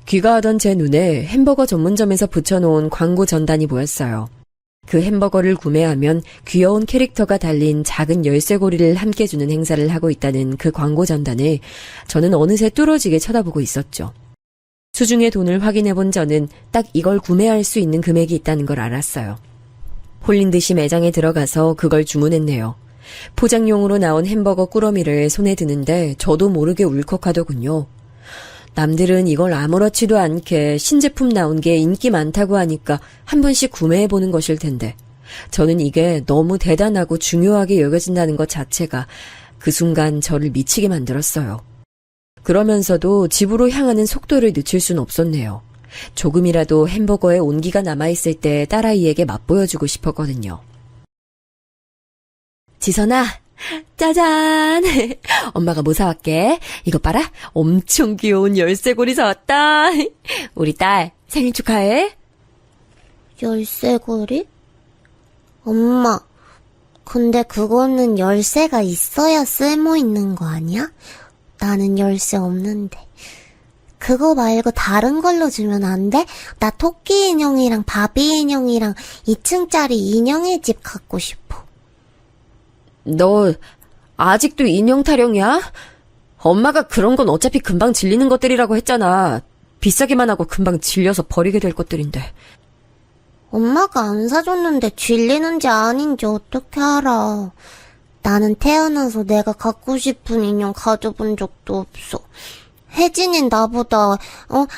귀가하던 제 눈에 햄버거 전문점에서 붙여놓은 광고 전단이 보였어요. 그 햄버거를 구매하면 귀여운 캐릭터가 달린 작은 열쇠고리를 함께 주는 행사를 하고 있다는 그 광고 전단을 저는 어느새 뚫어지게 쳐다보고 있었죠. 수중의 돈을 확인해본 저는 딱 이걸 구매할 수 있는 금액이 있다는 걸 알았어요. 홀린 듯이 매장에 들어가서 그걸 주문했네요. 포장용으로 나온 햄버거 꾸러미를 손에 드는데 저도 모르게 울컥하더군요. 남들은 이걸 아무렇지도 않게 신제품 나온 게 인기 많다고 하니까 한 번씩 구매해보는 것일 텐데 저는 이게 너무 대단하고 중요하게 여겨진다는 것 자체가 그 순간 저를 미치게 만들었어요. 그러면서도 집으로 향하는 속도를 늦출 순 없었네요. 조금이라도 햄버거에 온기가 남아있을 때 딸아이에게 맛보여주고 싶었거든요. 지선아, 짜잔! 엄마가 뭐 사왔게? 이거 봐라, 엄청 귀여운 열쇠고리 사왔다. 우리 딸 생일 축하해. 열쇠고리? 엄마, 근데 그거는 열쇠가 있어야 쓸모 있는 거 아니야? 나는 열쇠 없는데. 그거 말고 다른 걸로 주면 안 돼? 나 토끼 인형이랑 바비 인형이랑 2층짜리 인형의 집 갖고 싶어. 너 아직도 인형 타령이야? 엄마가 그런 건 어차피 금방 질리는 것들이라고 했잖아. 비싸기만 하고 금방 질려서 버리게 될 것들인데. 엄마가 안 사줬는데 질리는지 아닌지 어떻게 알아. 나는 태어나서 내가 갖고 싶은 인형 가져본 적도 없어. 혜진인 나보다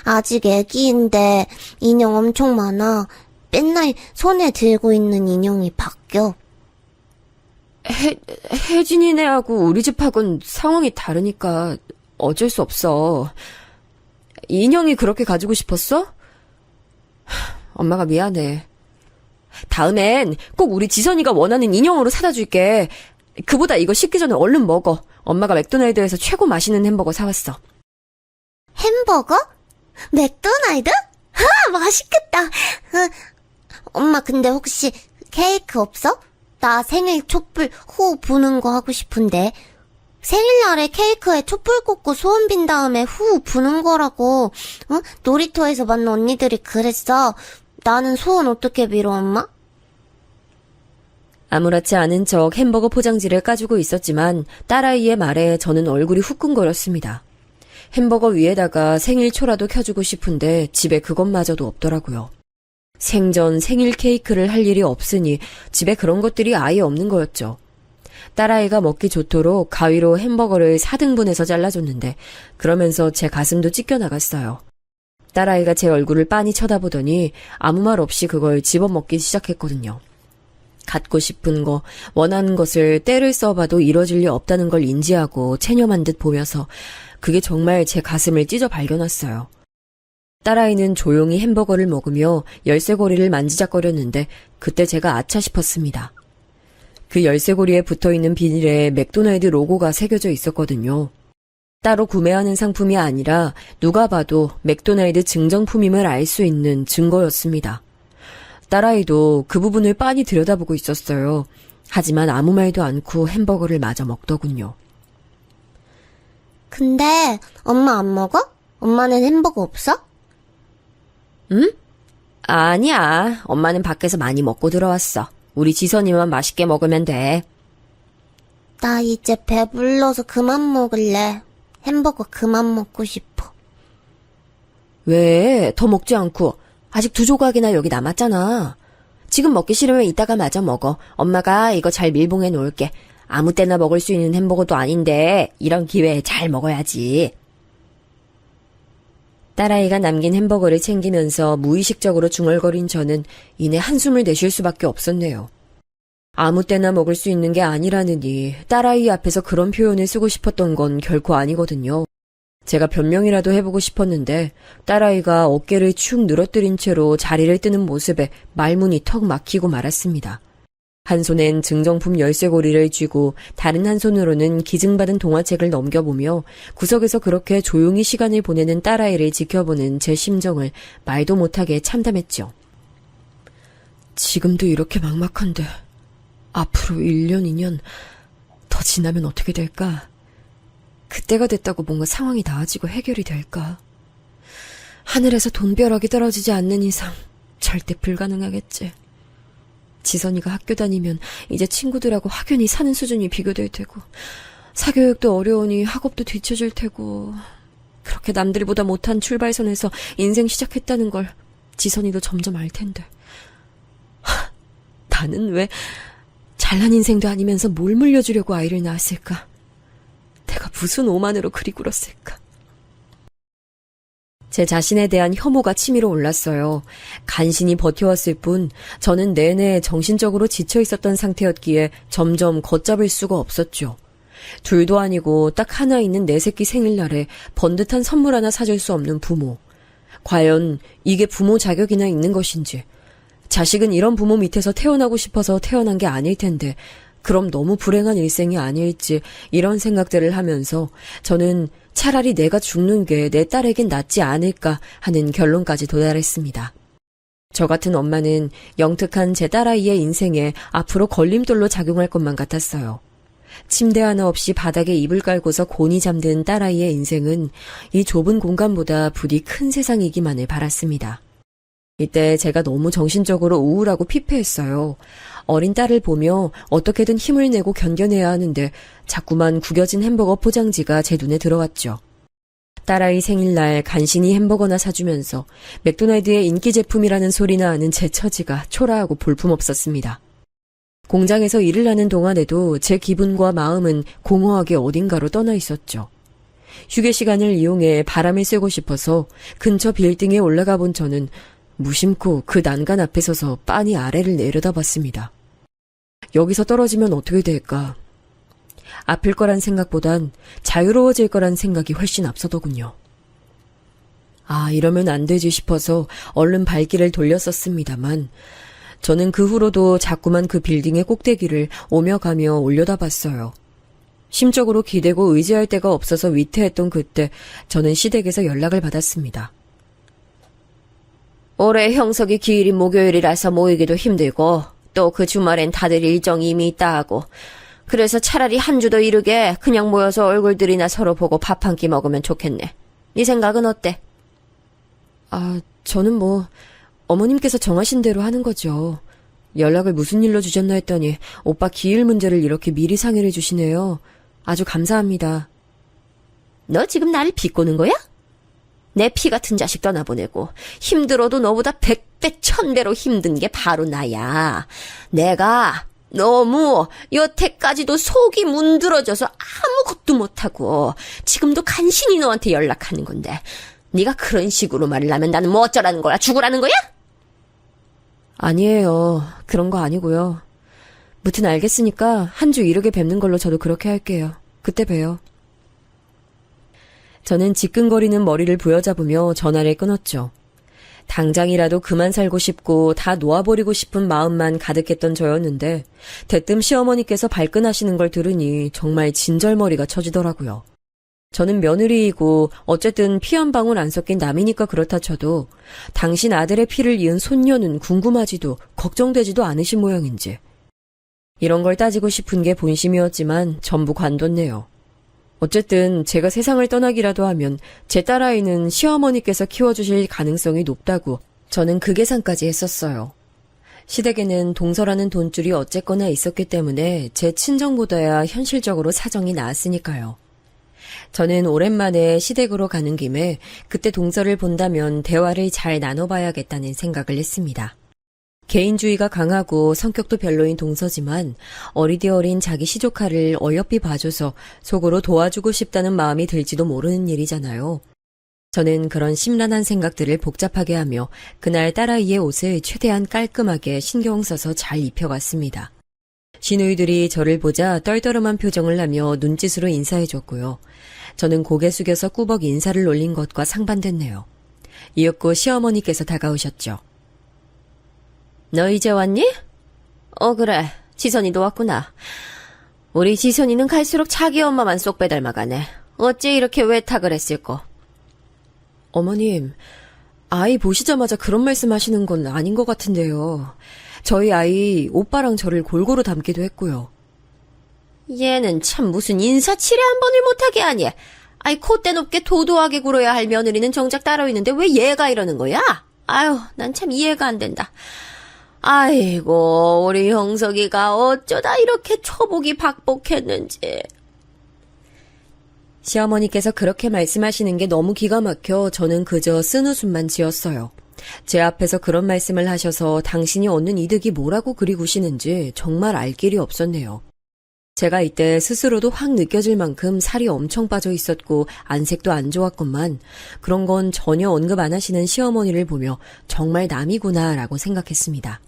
아직 애기인데 인형 엄청 많아. 맨날 손에 들고 있는 인형이 바뀌어. 혜진이네하고 우리 집하고는 상황이 다르니까 어쩔 수 없어. 인형이 그렇게 가지고 싶었어? 엄마가 미안해. 다음엔 꼭 우리 지선이가 원하는 인형으로 사다 줄게. 그보다 이거 식기 전에 얼른 먹어. 엄마가 맥도날드에서 최고 맛있는 햄버거 사왔어. 햄버거? 맥도날드? 아, 맛있겠다. 엄마, 근데 혹시 케이크 없어? 나 생일 촛불 후 부는 거 하고 싶은데. 생일날에 케이크에 촛불 꽂고 소원 빈 다음에 후 부는 거라고. 놀이터에서 만난 언니들이 그랬어. 나는 소원 어떻게 빌어, 엄마? 아무렇지 않은 척 햄버거 포장지를 까주고 있었지만 딸아이의 말에 저는 얼굴이 후끈거렸습니다. 햄버거 위에다가 생일초라도 켜주고 싶은데 집에 그것마저도 없더라고요. 생전 생일 케이크를 할 일이 없으니 집에 그런 것들이 아예 없는 거였죠. 딸아이가 먹기 좋도록 가위로 햄버거를 4등분해서 잘라줬는데 그러면서 제 가슴도 찢겨나갔어요. 딸아이가 제 얼굴을 빤히 쳐다보더니 아무 말 없이 그걸 집어먹기 시작했거든요. 갖고 싶은 거, 원하는 것을 때를 써봐도 이뤄질 리 없다는 걸 인지하고 체념한 듯 보여서 그게 정말 제 가슴을 찢어 발견했어요. 딸아이는 조용히 햄버거를 먹으며 열쇠고리를 만지작거렸는데 그때 제가 아차 싶었습니다. 그 열쇠고리에 붙어있는 비닐에 맥도날드 로고가 새겨져 있었거든요. 따로 구매하는 상품이 아니라 누가 봐도 맥도날드 증정품임을 알 수 있는 증거였습니다. 딸아이도 그 부분을 빤히 들여다보고 있었어요. 하지만 아무 말도 않고 햄버거를 마저 먹더군요. 근데 엄마 안 먹어? 엄마는 햄버거 없어? 응? 아니야. 엄마는 밖에서 많이 먹고 들어왔어. 우리 지선이만 맛있게 먹으면 돼. 나 이제 배불러서 그만 먹을래. 햄버거 그만 먹고 싶어. 왜? 더 먹지 않고. 아직 2조각이나 여기 남았잖아. 지금 먹기 싫으면 이따가 마저 먹어. 엄마가 이거 잘 밀봉해 놓을게. 아무 때나 먹을 수 있는 햄버거도 아닌데 이런 기회에 잘 먹어야지. 딸아이가 남긴 햄버거를 챙기면서 무의식적으로 중얼거린 저는 이내 한숨을 내쉴 수밖에 없었네요. 아무 때나 먹을 수 있는 게 아니라느니 딸아이 앞에서 그런 표현을 쓰고 싶었던 건 결코 아니거든요. 제가 변명이라도 해보고 싶었는데 딸아이가 어깨를 축 늘어뜨린 채로 자리를 뜨는 모습에 말문이 턱 막히고 말았습니다. 한 손엔 증정품 열쇠고리를 쥐고 다른 한 손으로는 기증받은 동화책을 넘겨보며 구석에서 그렇게 조용히 시간을 보내는 딸아이를 지켜보는 제 심정을 말도 못하게 참담했죠. 지금도 이렇게 막막한데 앞으로 1년, 2년 더 지나면 어떻게 될까? 그때가 됐다고 뭔가 상황이 나아지고 해결이 될까? 하늘에서 돈벼락이 떨어지지 않는 이상 절대 불가능하겠지. 지선이가 학교 다니면 이제 친구들하고 확연히 사는 수준이 비교될 테고 사교육도 어려우니 학업도 뒤처질 테고 그렇게 남들보다 못한 출발선에서 인생 시작했다는 걸 지선이도 점점 알 텐데 나는 왜 잘난 인생도 아니면서 뭘 물려주려고 아이를 낳았을까? 내가 무슨 오만으로 그리 굴었을까? 제 자신에 대한 혐오가 치밀어 올랐어요. 간신히 버텨왔을 뿐 저는 내내 정신적으로 지쳐 있었던 상태였기에 점점 걷잡을 수가 없었죠. 둘도 아니고 딱 하나 있는 내 새끼 생일날에 번듯한 선물 하나 사줄 수 없는 부모. 과연 이게 부모 자격이나 있는 것인지. 자식은 이런 부모 밑에서 태어나고 싶어서 태어난 게 아닐 텐데 그럼 너무 불행한 일생이 아닐지 이런 생각들을 하면서 저는 차라리 내가 죽는 게 내 딸에겐 낫지 않을까 하는 결론까지 도달했습니다. 저 같은 엄마는 영특한 제 딸아이의 인생에 앞으로 걸림돌로 작용할 것만 같았어요. 침대 하나 없이 바닥에 이불 깔고서 곤히 잠든 딸아이의 인생은 이 좁은 공간보다 부디 큰 세상이기만을 바랐습니다. 이때 제가 너무 정신적으로 우울하고 피폐했어요. 어린 딸을 보며 어떻게든 힘을 내고 견뎌내야 하는데 자꾸만 구겨진 햄버거 포장지가 제 눈에 들어왔죠. 딸아이 생일날 간신히 햄버거나 사주면서 맥도날드의 인기 제품이라는 소리나 하는 제 처지가 초라하고 볼품없었습니다. 공장에서 일을 하는 동안에도 제 기분과 마음은 공허하게 어딘가로 떠나 있었죠. 휴게 시간을 이용해 바람을 쐬고 싶어서 근처 빌딩에 올라가 본 저는 무심코 그 난간 앞에 서서 빤히 아래를 내려다봤습니다. 여기서 떨어지면 어떻게 될까? 아플 거란 생각보단 자유로워질 거란 생각이 훨씬 앞서더군요. 아, 이러면 안 되지 싶어서 얼른 발길을 돌렸었습니다만 저는 그 후로도 자꾸만 그 빌딩의 꼭대기를 오며 가며 올려다봤어요. 심적으로 기대고 의지할 데가 없어서 위태했던 그때 저는 시댁에서 연락을 받았습니다. 올해 형석이 기일이 목요일이라서 모이기도 힘들고 또 그 주말엔 다들 일정이 이미 있다 하고 그래서 차라리 한 주 더 이르게 그냥 모여서 얼굴들이나 서로 보고 밥 한 끼 먹으면 좋겠네. 네 생각은 어때? 아, 저는 어머님께서 정하신 대로 하는 거죠. 연락을 무슨 일로 주셨나 했더니 오빠 기일 문제를 이렇게 미리 상의를 주시네요. 아주 감사합니다. 너 지금 나를 비꼬는 거야? 내 피 같은 자식 떠나보내고 힘들어도 너보다 100배 1000배로 힘든 게 바로 나야. 내가 너무 여태까지도 속이 문드러져서 아무것도 못하고 지금도 간신히 너한테 연락하는 건데 네가 그런 식으로 말을 하면 나는 뭐 어쩌라는 거야? 죽으라는 거야? 아니에요. 그런 거 아니고요. 무튼 알겠으니까 한 주 이르게 뵙는 걸로 저도 그렇게 할게요. 그때 봬요. 저는 지끈거리는 머리를 부여잡으며 전화를 끊었죠. 당장이라도 그만 살고 싶고 다 놓아버리고 싶은 마음만 가득했던 저였는데 대뜸 시어머니께서 발끈하시는 걸 들으니 정말 진절머리가 쳐지더라고요. 저는 며느리이고 어쨌든 피 한 방울 안 섞인 남이니까 그렇다 쳐도 당신 아들의 피를 이은 손녀는 궁금하지도 걱정되지도 않으신 모양인지. 이런 걸 따지고 싶은 게 본심이었지만 전부 관뒀네요. 어쨌든 제가 세상을 떠나기라도 하면 제 딸아이는 시어머니께서 키워주실 가능성이 높다고 저는 그 계산까지 했었어요. 시댁에는 동서라는 돈줄이 어쨌거나 있었기 때문에 제 친정보다야 현실적으로 사정이 나았으니까요. 저는 오랜만에 시댁으로 가는 김에 그때 동서를 본다면 대화를 잘 나눠봐야겠다는 생각을 했습니다. 개인주의가 강하고 성격도 별로인 동서지만 어리디 어린 자기 시조카를 어여삐 봐줘서 속으로 도와주고 싶다는 마음이 들지도 모르는 일이잖아요. 저는 그런 심란한 생각들을 복잡하게 하며 그날 딸아이의 옷을 최대한 깔끔하게 신경 써서 잘 입혀갔습니다. 시누이들이 저를 보자 떨떠름한 표정을 하며 눈짓으로 인사해줬고요. 저는 고개 숙여서 꾸벅 인사를 올린 것과 상반됐네요. 이윽고 시어머니께서 다가오셨죠. 너 이제 왔니? 그래. 지선이도 왔구나. 우리 지선이는 갈수록 자기 엄마만 쏙 빼닮아가네. 어째 이렇게 외탁을 했을꼬? 어머님, 아이 보시자마자 그런 말씀 하시는 건 아닌 것 같은데요. 저희 아이 오빠랑 저를 골고루 닮기도 했고요. 얘는 참 무슨 인사치레 한 번을 못하게 하니. 아이 콧대 높게 도도하게 굴어야 할 며느리는 정작 따로 있는데 왜 얘가 이러는 거야? 아유, 난 참 이해가 안 된다. 아이고, 우리 형석이가 어쩌다 이렇게 초복이 박복했는지. 시어머니께서 그렇게 말씀하시는 게 너무 기가 막혀 저는 그저 쓴웃음만 지었어요. 제 앞에서 그런 말씀을 하셔서 당신이 얻는 이득이 뭐라고 그리 구시는지 정말 알 길이 없었네요. 제가 이때 스스로도 확 느껴질 만큼 살이 엄청 빠져 있었고 안색도 안 좋았건만 그런 건 전혀 언급 안 하시는 시어머니를 보며 정말 남이구나라고 생각했습니다.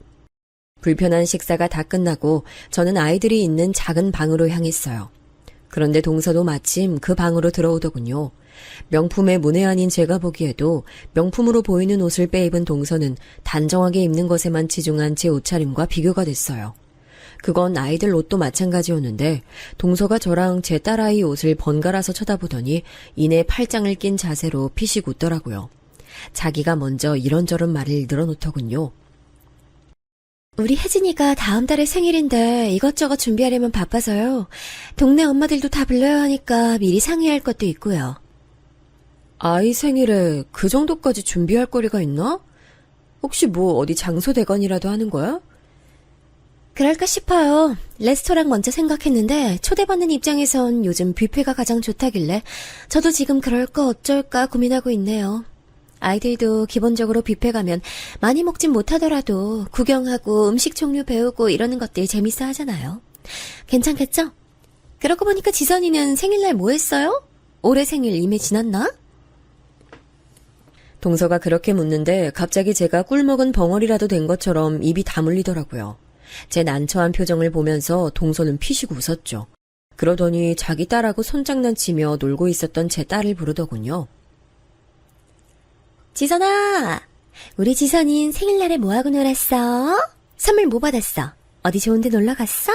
불편한 식사가 다 끝나고 저는 아이들이 있는 작은 방으로 향했어요. 그런데 동서도 마침 그 방으로 들어오더군요. 명품의 문외한인 제가 보기에도 명품으로 보이는 옷을 빼입은 동서는 단정하게 입는 것에만 치중한 제 옷차림과 비교가 됐어요. 그건 아이들 옷도 마찬가지였는데 동서가 저랑 제 딸아이 옷을 번갈아서 쳐다보더니 이내 팔짱을 낀 자세로 피식 웃더라고요. 자기가 먼저 이런저런 말을 늘어놓더군요. 우리 혜진이가 다음 달에 생일인데 이것저것 준비하려면 바빠서요. 동네 엄마들도 다 불러야 하니까 미리 상의할 것도 있고요. 아이 생일에 그 정도까지 준비할 거리가 있나? 혹시 뭐 어디 장소 대관이라도 하는 거야? 그럴까 싶어요. 레스토랑 먼저 생각했는데 초대받는 입장에선 요즘 뷔페가 가장 좋다길래 저도 지금 그럴까 어쩔까 고민하고 있네요. 아이들도 기본적으로 뷔페 가면 많이 먹진 못하더라도 구경하고 음식 종류 배우고 이러는 것들 재밌어 하잖아요. 괜찮겠죠? 그러고 보니까 지선이는 생일날 뭐 했어요? 올해 생일 이미 지났나? 동서가 그렇게 묻는데 갑자기 제가 꿀먹은 벙어리라도 된 것처럼 입이 다물리더라고요. 제 난처한 표정을 보면서 동서는 피시고 웃었죠. 그러더니 자기 딸하고 손장난치며 놀고 있었던 제 딸을 부르더군요. 지선아, 우리 지선인 생일날에 뭐하고 놀았어? 선물 뭐 받았어? 어디 좋은데 놀러 갔어?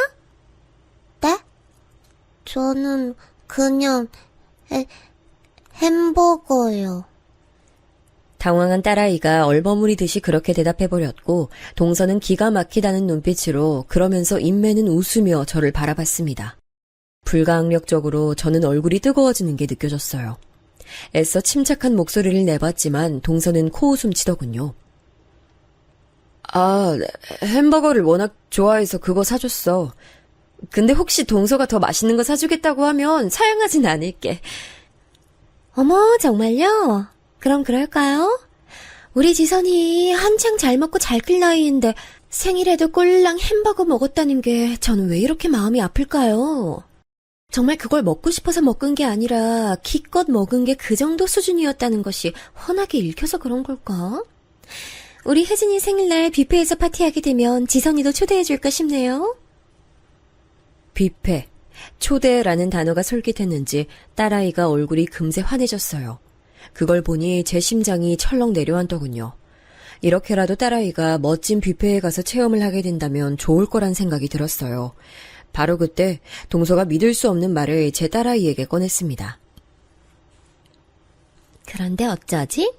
네? 저는 그냥 햄버거요. 당황한 딸아이가 얼버무리듯이 그렇게 대답해버렸고 동서는 기가 막히다는 눈빛으로 그러면서 인매는 웃으며 저를 바라봤습니다. 불가항력적으로 저는 얼굴이 뜨거워지는 게 느껴졌어요. 애써 침착한 목소리를 내봤지만 동서는 코웃음 치더군요. 아, 햄버거를 워낙 좋아해서 그거 사줬어. 근데 혹시 동서가 더 맛있는 거 사주겠다고 하면 사양하진 않을게. 어머, 정말요? 그럼 그럴까요? 우리 지선이 한창 잘 먹고 잘 클 나이인데 생일에도 꼴랑 햄버거 먹었다는 게 저는 왜 이렇게 마음이 아플까요? 정말 그걸 먹고 싶어서 먹은 게 아니라 기껏 먹은 게 그 정도 수준이었다는 것이 훤하게 읽혀서 그런 걸까? 우리 혜진이 생일날 뷔페에서 파티하게 되면 지선이도 초대해줄까 싶네요. 뷔페, 초대라는 단어가 솔깃했는지 딸아이가 얼굴이 금세 환해졌어요. 그걸 보니 제 심장이 철렁 내려앉더군요. 이렇게라도 딸아이가 멋진 뷔페에 가서 체험을 하게 된다면 좋을 거란 생각이 들었어요. 바로 그때 동서가 믿을 수 없는 말을 제 딸아이에게 꺼냈습니다. 그런데 어쩌지?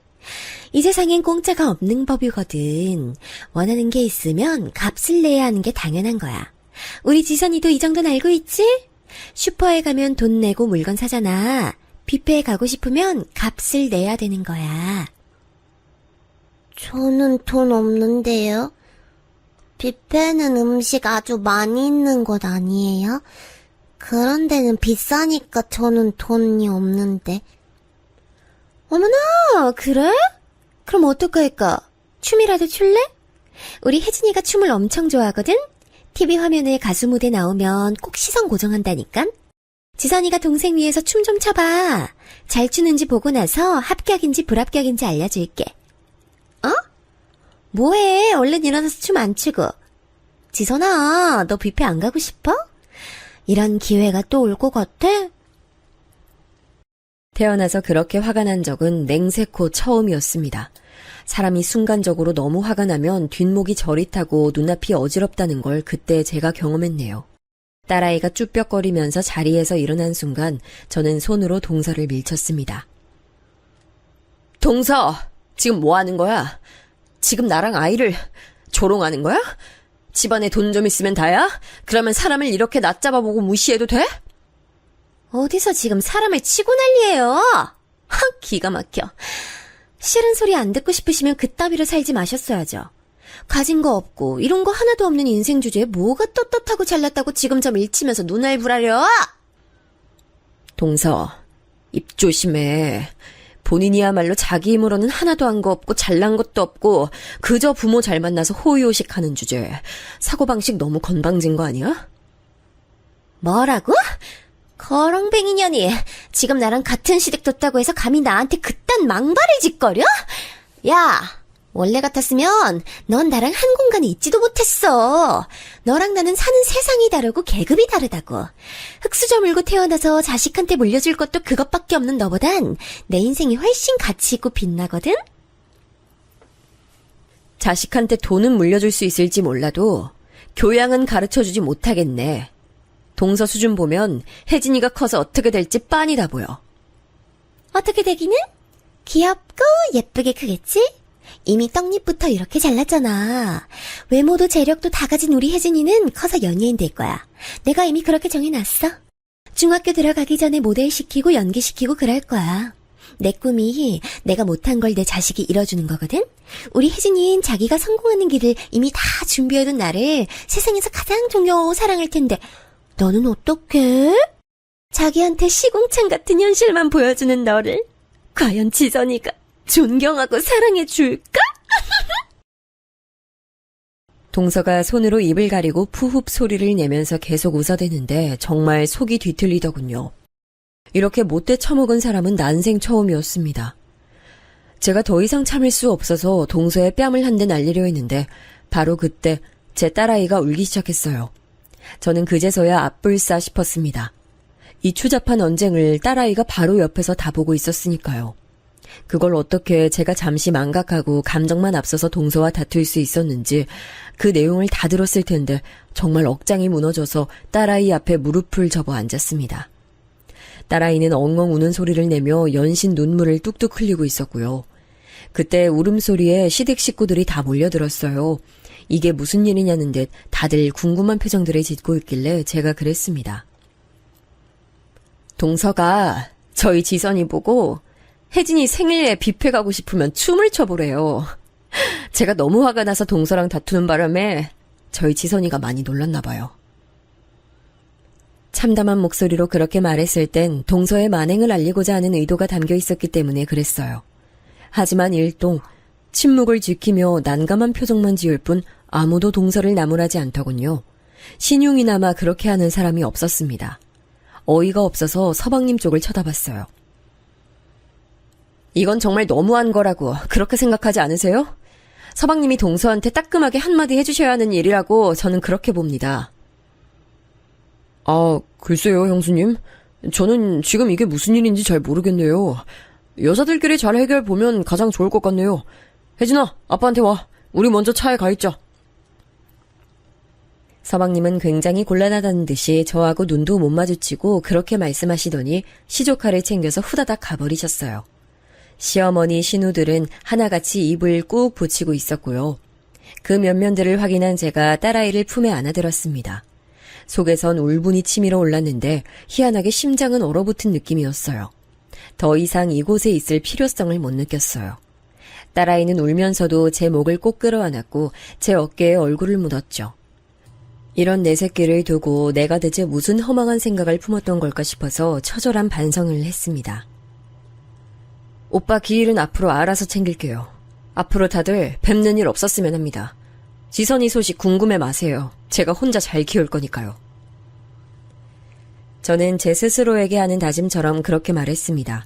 이 세상엔 공짜가 없는 법이거든. 원하는 게 있으면 값을 내야 하는 게 당연한 거야. 우리 지선이도 이 정도는 알고 있지? 슈퍼에 가면 돈 내고 물건 사잖아. 뷔페에 가고 싶으면 값을 내야 되는 거야. 저는 돈 없는데요. 뷔페는 음식 아주 많이 있는 곳 아니에요? 그런 데는 비싸니까 저는 돈이 없는데. 어머나, 그래? 그럼 어떡할까? 춤이라도 출래? 우리 혜진이가 춤을 엄청 좋아하거든? TV 화면에 가수 무대 나오면 꼭 시선 고정한다니까? 지선이가 동생 위해서 춤 좀 춰봐. 잘 추는지 보고 나서 합격인지 불합격인지 알려줄게. 어? 뭐해? 얼른 일어나서 춤 안 추고. 지선아, 너 뷔페 안 가고 싶어? 이런 기회가 또 올 것 같아? 태어나서 그렇게 화가 난 적은 냉세코 처음이었습니다. 사람이 순간적으로 너무 화가 나면 뒷목이 저릿하고 눈앞이 어지럽다는 걸 그때 제가 경험했네요. 딸아이가 쭈뼛거리면서 자리에서 일어난 순간 저는 손으로 동서를 밀쳤습니다. 동서! 지금 뭐 하는 거야? 지금 나랑 아이를 조롱하는 거야? 집안에 돈 좀 있으면 다야? 그러면 사람을 이렇게 낮잡아보고 무시해도 돼? 어디서 지금 사람을 치고 난리예요? 기가 막혀. 싫은 소리 안 듣고 싶으시면 그따위로 살지 마셨어야죠. 가진 거 없고 이런 거 하나도 없는 인생 주제에 뭐가 떳떳하고 잘났다고 지금 저 밀치면서 눈알 부라려? 동서, 입 조심해. 본인이야말로 자기 힘으로는 하나도 한 거 없고 잘난 것도 없고 그저 부모 잘 만나서 호의호식하는 주제. 사고방식 너무 건방진 거 아니야? 뭐라고? 거렁뱅이년이 지금 나랑 같은 시댁 뒀다고 해서 감히 나한테 그딴 망발을 짓거려? 야, 원래 같았으면 넌 나랑 한 공간에 있지도 못했어. 너랑 나는 사는 세상이 다르고 계급이 다르다고. 흙수저 물고 태어나서 자식한테 물려줄 것도 그것밖에 없는 너보단 내 인생이 훨씬 가치 있고 빛나거든? 자식한테 돈은 물려줄 수 있을지 몰라도 교양은 가르쳐주지 못하겠네. 동서 수준 보면 혜진이가 커서 어떻게 될지 빤히 다 보여. 어떻게 되기는? 귀엽고 예쁘게 크겠지? 이미 떡잎부터 이렇게 잘났잖아. 외모도 재력도 다 가진 우리 혜진이는 커서 연예인 될 거야. 내가 이미 그렇게 정해놨어. 중학교 들어가기 전에 모델 시키고 연기 시키고 그럴 거야. 내 꿈이 내가 못한 걸 내 자식이 이뤄주는 거거든? 우리 혜진이는 자기가 성공하는 길을 이미 다 준비해둔 나를 세상에서 가장 존경하고 사랑할 텐데 너는 어떡해? 자기한테 시궁창 같은 현실만 보여주는 너를 과연 지선이가 존경하고 사랑해 줄까? 동서가 손으로 입을 가리고 푸흡 소리를 내면서 계속 웃어대는데 정말 속이 뒤틀리더군요. 이렇게 못돼 처먹은 사람은 난생 처음이었습니다. 제가 더 이상 참을 수 없어서 동서의 뺨을 한 대 날리려 했는데 바로 그때 제 딸아이가 울기 시작했어요. 저는 그제서야 앞불싸 싶었습니다. 이 추잡한 언쟁을 딸아이가 바로 옆에서 다 보고 있었으니까요. 그걸 어떻게 제가 잠시 망각하고 감정만 앞서서 동서와 다툴 수 있었는지 그 내용을 다 들었을 텐데 정말 억장이 무너져서 딸아이 앞에 무릎을 접어 앉았습니다. 딸아이는 엉엉 우는 소리를 내며 연신 눈물을 뚝뚝 흘리고 있었고요. 그때 울음소리에 시댁 식구들이 다 몰려들었어요. 이게 무슨 일이냐는 듯 다들 궁금한 표정들을 짓고 있길래 제가 그랬습니다. 동서가 저희 지선이 보고 혜진이 생일에 뷔페 가고 싶으면 춤을 춰보래요. 제가 너무 화가 나서 동서랑 다투는 바람에 저희 지선이가 많이 놀랐나 봐요. 참담한 목소리로 그렇게 말했을 땐 동서의 만행을 알리고자 하는 의도가 담겨 있었기 때문에 그랬어요. 하지만 일동 침묵을 지키며 난감한 표정만 지을 뿐 아무도 동서를 나무라지 않더군요. 신용이나마 그렇게 하는 사람이 없었습니다. 어이가 없어서 서방님 쪽을 쳐다봤어요. 이건 정말 너무한 거라고 그렇게 생각하지 않으세요? 서방님이 동서한테 따끔하게 한마디 해주셔야 하는 일이라고 저는 그렇게 봅니다. 아, 글쎄요, 형수님. 저는 지금 이게 무슨 일인지 잘 모르겠네요. 여자들끼리 잘 해결 보면 가장 좋을 것 같네요. 혜진아, 아빠한테 와. 우리 먼저 차에 가 있자. 서방님은 굉장히 곤란하다는 듯이 저하고 눈도 못 마주치고 그렇게 말씀하시더니 시조카를 챙겨서 후다닥 가버리셨어요. 시어머니 신우들은 하나같이 입을 꾹 붙이고 있었고요. 그 면면들을 확인한 제가 딸아이를 품에 안아들었습니다. 속에선 울분이 치밀어 올랐는데 희한하게 심장은 얼어붙은 느낌이었어요. 더 이상 이곳에 있을 필요성을 못 느꼈어요. 딸아이는 울면서도 제 목을 꼭 끌어안았고 제 어깨에 얼굴을 묻었죠. 이런 내 새끼를 두고 내가 대체 무슨 허망한 생각을 품었던 걸까 싶어서 처절한 반성을 했습니다. 오빠 기일은 앞으로 알아서 챙길게요. 앞으로 다들 뵙는 일 없었으면 합니다. 지선이 소식 궁금해 마세요. 제가 혼자 잘 키울 거니까요. 저는 제 스스로에게 하는 다짐처럼 그렇게 말했습니다.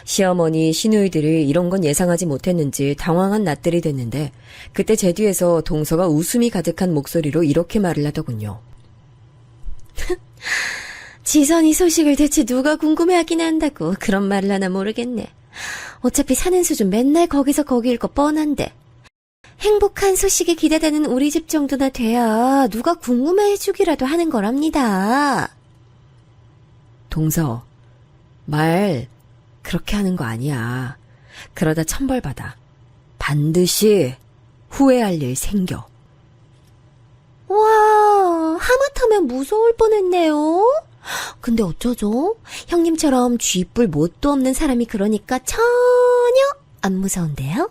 시어머니, 시누이들이 이런 건 예상하지 못했는지 당황한 낯들이 됐는데 그때 제 뒤에서 동서가 웃음이 가득한 목소리로 이렇게 말을 하더군요. 지선이 소식을 대체 누가 궁금해하긴 한다고 그런 말을 하나 모르겠네. 어차피 사는 수준 맨날 거기서 거기일 거 뻔한데. 행복한 소식에 기대되는 우리 집 정도나 돼야 누가 궁금해해주기라도 하는 거랍니다. 동서, 말 그렇게 하는 거 아니야. 그러다 천벌받아. 반드시 후회할 일 생겨. 와, 하마터면 무서울 뻔했네요. 근데 어쩌죠? 형님처럼 쥐뿔 뭣도 없는 사람이 그러니까 전혀 안 무서운데요?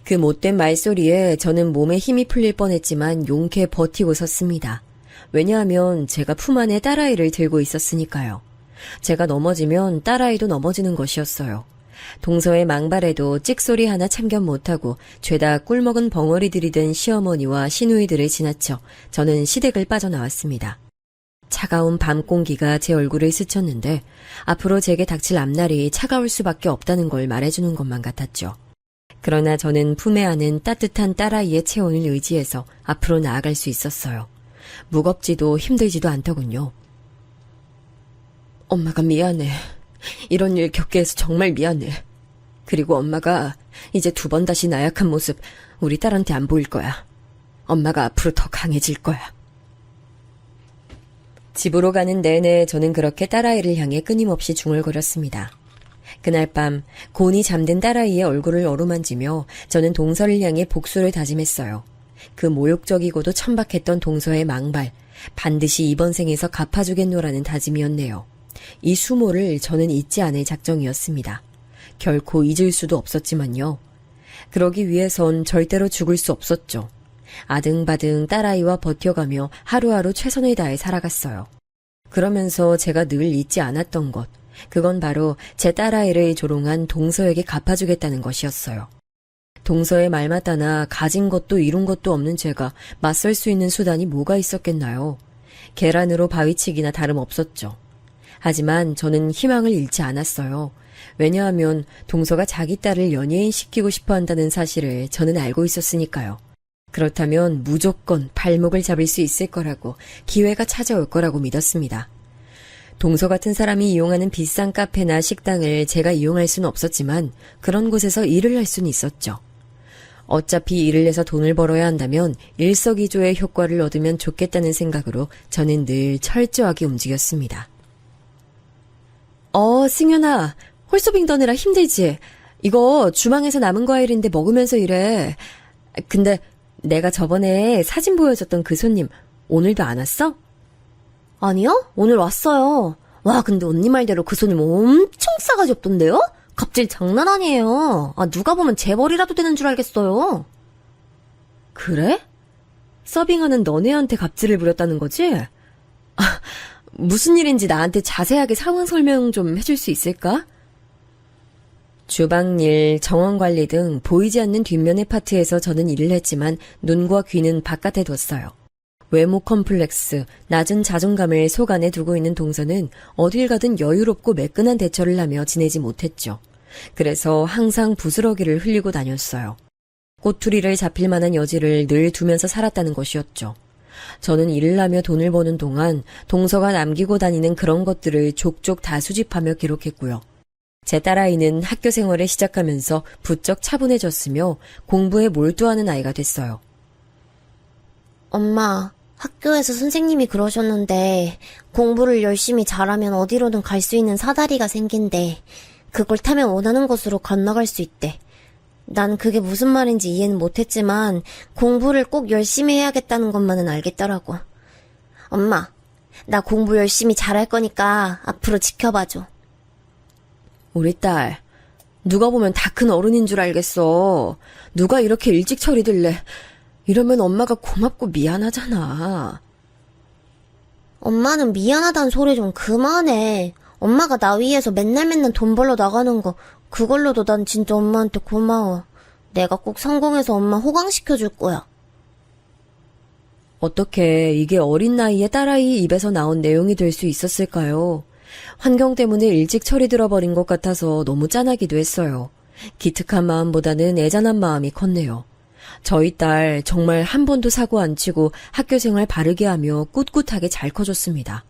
그 못된 말소리에 저는 몸에 힘이 풀릴 뻔했지만 용케 버티고 섰습니다. 왜냐하면 제가 품 안에 딸아이를 들고 있었으니까요. 제가 넘어지면 딸아이도 넘어지는 것이었어요. 동서의 망발에도 찍소리 하나 참견 못하고 죄다 꿀먹은 벙어리들이 된 시어머니와 시누이들을 지나쳐 저는 시댁을 빠져나왔습니다. 차가운 밤 공기가 제 얼굴을 스쳤는데 앞으로 제게 닥칠 앞날이 차가울 수밖에 없다는 걸 말해주는 것만 같았죠. 그러나 저는 품에 안은 따뜻한 딸아이의 체온을 의지해서 앞으로 나아갈 수 있었어요. 무겁지도 힘들지도 않더군요. 엄마가 미안해. 이런 일 겪게 해서 정말 미안해. 그리고 엄마가 이제 2번 다시 나약한 모습 우리 딸한테 안 보일 거야. 엄마가 앞으로 더 강해질 거야. 집으로 가는 내내 저는 그렇게 딸아이를 향해 끊임없이 중얼거렸습니다. 그날 밤 곤히 잠든 딸아이의 얼굴을 어루만지며 저는 동서를 향해 복수를 다짐했어요. 그 모욕적이고도 천박했던 동서의 망발, 반드시 이번 생에서 갚아주겠노라는 다짐이었네요. 이 수모를 저는 잊지 않을 작정이었습니다. 결코 잊을 수도 없었지만요. 그러기 위해선 절대로 죽을 수 없었죠. 아등바등 딸아이와 버텨가며 하루하루 최선을 다해 살아갔어요. 그러면서 제가 늘 잊지 않았던 것, 그건 바로 제 딸아이를 조롱한 동서에게 갚아주겠다는 것이었어요. 동서의 말 맞다나 가진 것도 이룬 것도 없는 제가 맞설 수 있는 수단이 뭐가 있었겠나요? 계란으로 바위치기나 다름없었죠. 하지만 저는 희망을 잃지 않았어요. 왜냐하면 동서가 자기 딸을 연예인시키고 싶어 한다는 사실을 저는 알고 있었으니까요. 그렇다면 무조건 발목을 잡을 수 있을 거라고, 기회가 찾아올 거라고 믿었습니다. 동서 같은 사람이 이용하는 비싼 카페나 식당을 제가 이용할 수는 없었지만 그런 곳에서 일을 할 수는 있었죠. 어차피 일을 해서 돈을 벌어야 한다면 일석이조의 효과를 얻으면 좋겠다는 생각으로 저는 늘 철저하게 움직였습니다. 승현아, 홀서빙 떠느라 힘들지? 이거 주방에서 남은 과일인데 먹으면서 일해. 근데 내가 저번에 사진 보여줬던 그 손님 오늘도 안 왔어? 아니요? 오늘 왔어요. 와, 근데 언니 말대로 그 손님 엄청 싸가지 없던데요? 갑질 장난 아니에요. 누가 보면 재벌이라도 되는 줄 알겠어요. 그래? 서빙하는 너네한테 갑질을 부렸다는 거지? 무슨 일인지 나한테 자세하게 상황 설명 좀 해줄 수 있을까? 주방일, 정원관리 등 보이지 않는 뒷면의 파트에서 저는 일을 했지만 눈과 귀는 바깥에 뒀어요. 외모 컴플렉스, 낮은 자존감을 속 안에 두고 있는 동서는 어딜 가든 여유롭고 매끈한 대처를 하며 지내지 못했죠. 그래서 항상 부스러기를 흘리고 다녔어요. 꼬투리를 잡힐 만한 여지를 늘 두면서 살았다는 것이었죠. 저는 일을 하며 돈을 버는 동안 동서가 남기고 다니는 그런 것들을 족족 다 수집하며 기록했고요. 제 딸아이는 학교 생활을 시작하면서 부쩍 차분해졌으며 공부에 몰두하는 아이가 됐어요. 엄마, 학교에서 선생님이 그러셨는데 공부를 열심히 잘하면 어디로든 갈 수 있는 사다리가 생긴대. 그걸 타면 원하는 곳으로 건너갈 수 있대. 난 그게 무슨 말인지 이해는 못했지만 공부를 꼭 열심히 해야겠다는 것만은 알겠더라고. 엄마, 나 공부 열심히 잘할 거니까 앞으로 지켜봐줘. 우리 딸, 누가 보면 다 큰 어른인 줄 알겠어. 누가 이렇게 일찍 처리될래? 이러면 엄마가 고맙고 미안하잖아. 엄마는 미안하다는 소리 좀 그만해. 엄마가 나 위해서 맨날 돈 벌러 나가는 거 그걸로도 난 진짜 엄마한테 고마워. 내가 꼭 성공해서 엄마 호강시켜줄 거야. 어떻게 이게 어린 나이에 딸아이 입에서 나온 내용이 될 수 있었을까요? 환경 때문에 일찍 철이 들어버린 것 같아서 너무 짠하기도 했어요. 기특한 마음보다는 애잔한 마음이 컸네요. 저희 딸 정말 한 번도 사고 안 치고 학교 생활 바르게 하며 꿋꿋하게 잘 커줬습니다.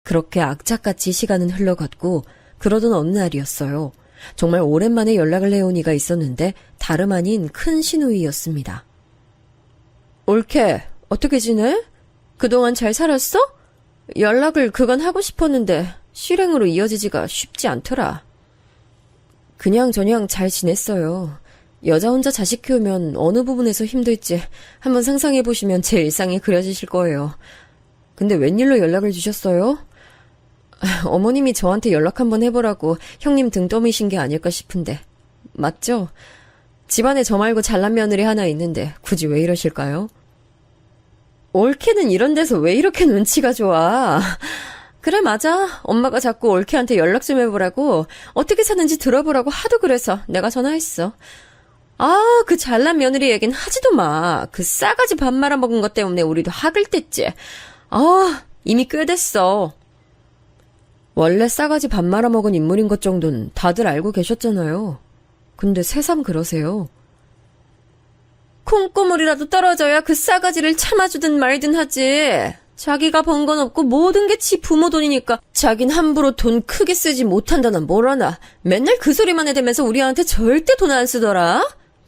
그렇게 악착같이 시간은 흘러갔고 그러던 어느 날이었어요. 정말 오랜만에 연락을 해온 이가 있었는데 다름 아닌 큰 시누이였습니다. 올케, 어떻게 지내? 그동안 잘 살았어? 연락을 그간 하고 싶었는데 실행으로 이어지지가 쉽지 않더라. 그냥저냥 잘 지냈어요. 여자 혼자 자식 키우면 어느 부분에서 힘들지 한번 상상해보시면 제 일상이 그려지실 거예요. 근데 웬일로 연락을 주셨어요? 어머님이 저한테 연락 한번 해보라고 형님 등 떠미신 게 아닐까 싶은데. 맞죠? 집안에 저 말고 잘난 며느리 하나 있는데 굳이 왜 이러실까요? 올케는 이런 데서 왜 이렇게 눈치가 좋아? 그래, 맞아. 엄마가 자꾸 올케한테 연락 좀 해보라고, 어떻게 사는지 들어보라고 하도 그래서 내가 전화했어. 그 잘난 며느리 얘긴 하지도 마. 그 싸가지 밥 말아먹은 것 때문에 우리도 학을 뗐지. 이미 꽤 됐어. 원래 싸가지 밥 말아먹은 인물인 것 정도는 다들 알고 계셨잖아요. 근데 새삼 그러세요. 콩고물이라도 떨어져야 그 싸가지를 참아주든 말든 하지. 자기가 번 건 없고 모든 게 지 부모 돈이니까 자긴 함부로 돈 크게 쓰지 못한다나 뭐라나 맨날 그 소리만 해대면서 우리한테 절대 돈 안 쓰더라.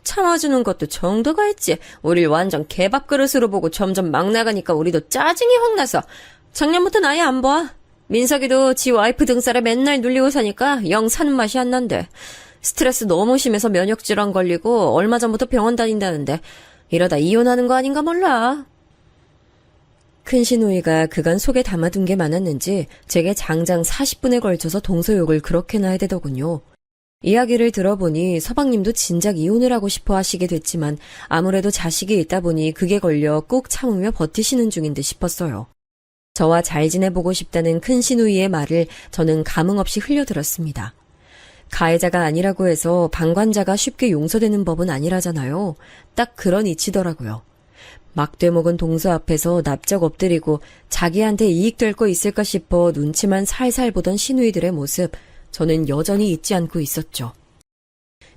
참아주는 것도 정도가 있지. 우릴 완전 개밥그릇으로 보고 점점 막 나가니까 우리도 짜증이 확 나서 작년부터는 아예 안 봐. 민석이도 지 와이프 등살에 맨날 눌리고 사니까 영 사는 맛이 안 난대. 스트레스 너무 심해서 면역질환 걸리고 얼마 전부터 병원 다닌다는데 이러다 이혼하는 거 아닌가 몰라. 큰 시누이가 그간 속에 담아둔 게 많았는지 제게 장장 40분에 걸쳐서 동서욕을 그렇게나 해대더군요. 이야기를 들어보니 서방님도 진작 이혼을 하고 싶어 하시게 됐지만 아무래도 자식이 있다 보니 그게 걸려 꾹 참으며 버티시는 중인 듯 싶었어요. 저와 잘 지내보고 싶다는 큰 시누이의 말을 저는 감흥 없이 흘려들었습니다. 가해자가 아니라고 해서 방관자가 쉽게 용서되는 법은 아니라잖아요. 딱 그런 이치더라고요. 막되먹은 동서 앞에서 납작 엎드리고 자기한테 이익될 거 있을까 싶어 눈치만 살살 보던 시누이들의 모습, 저는 여전히 잊지 않고 있었죠.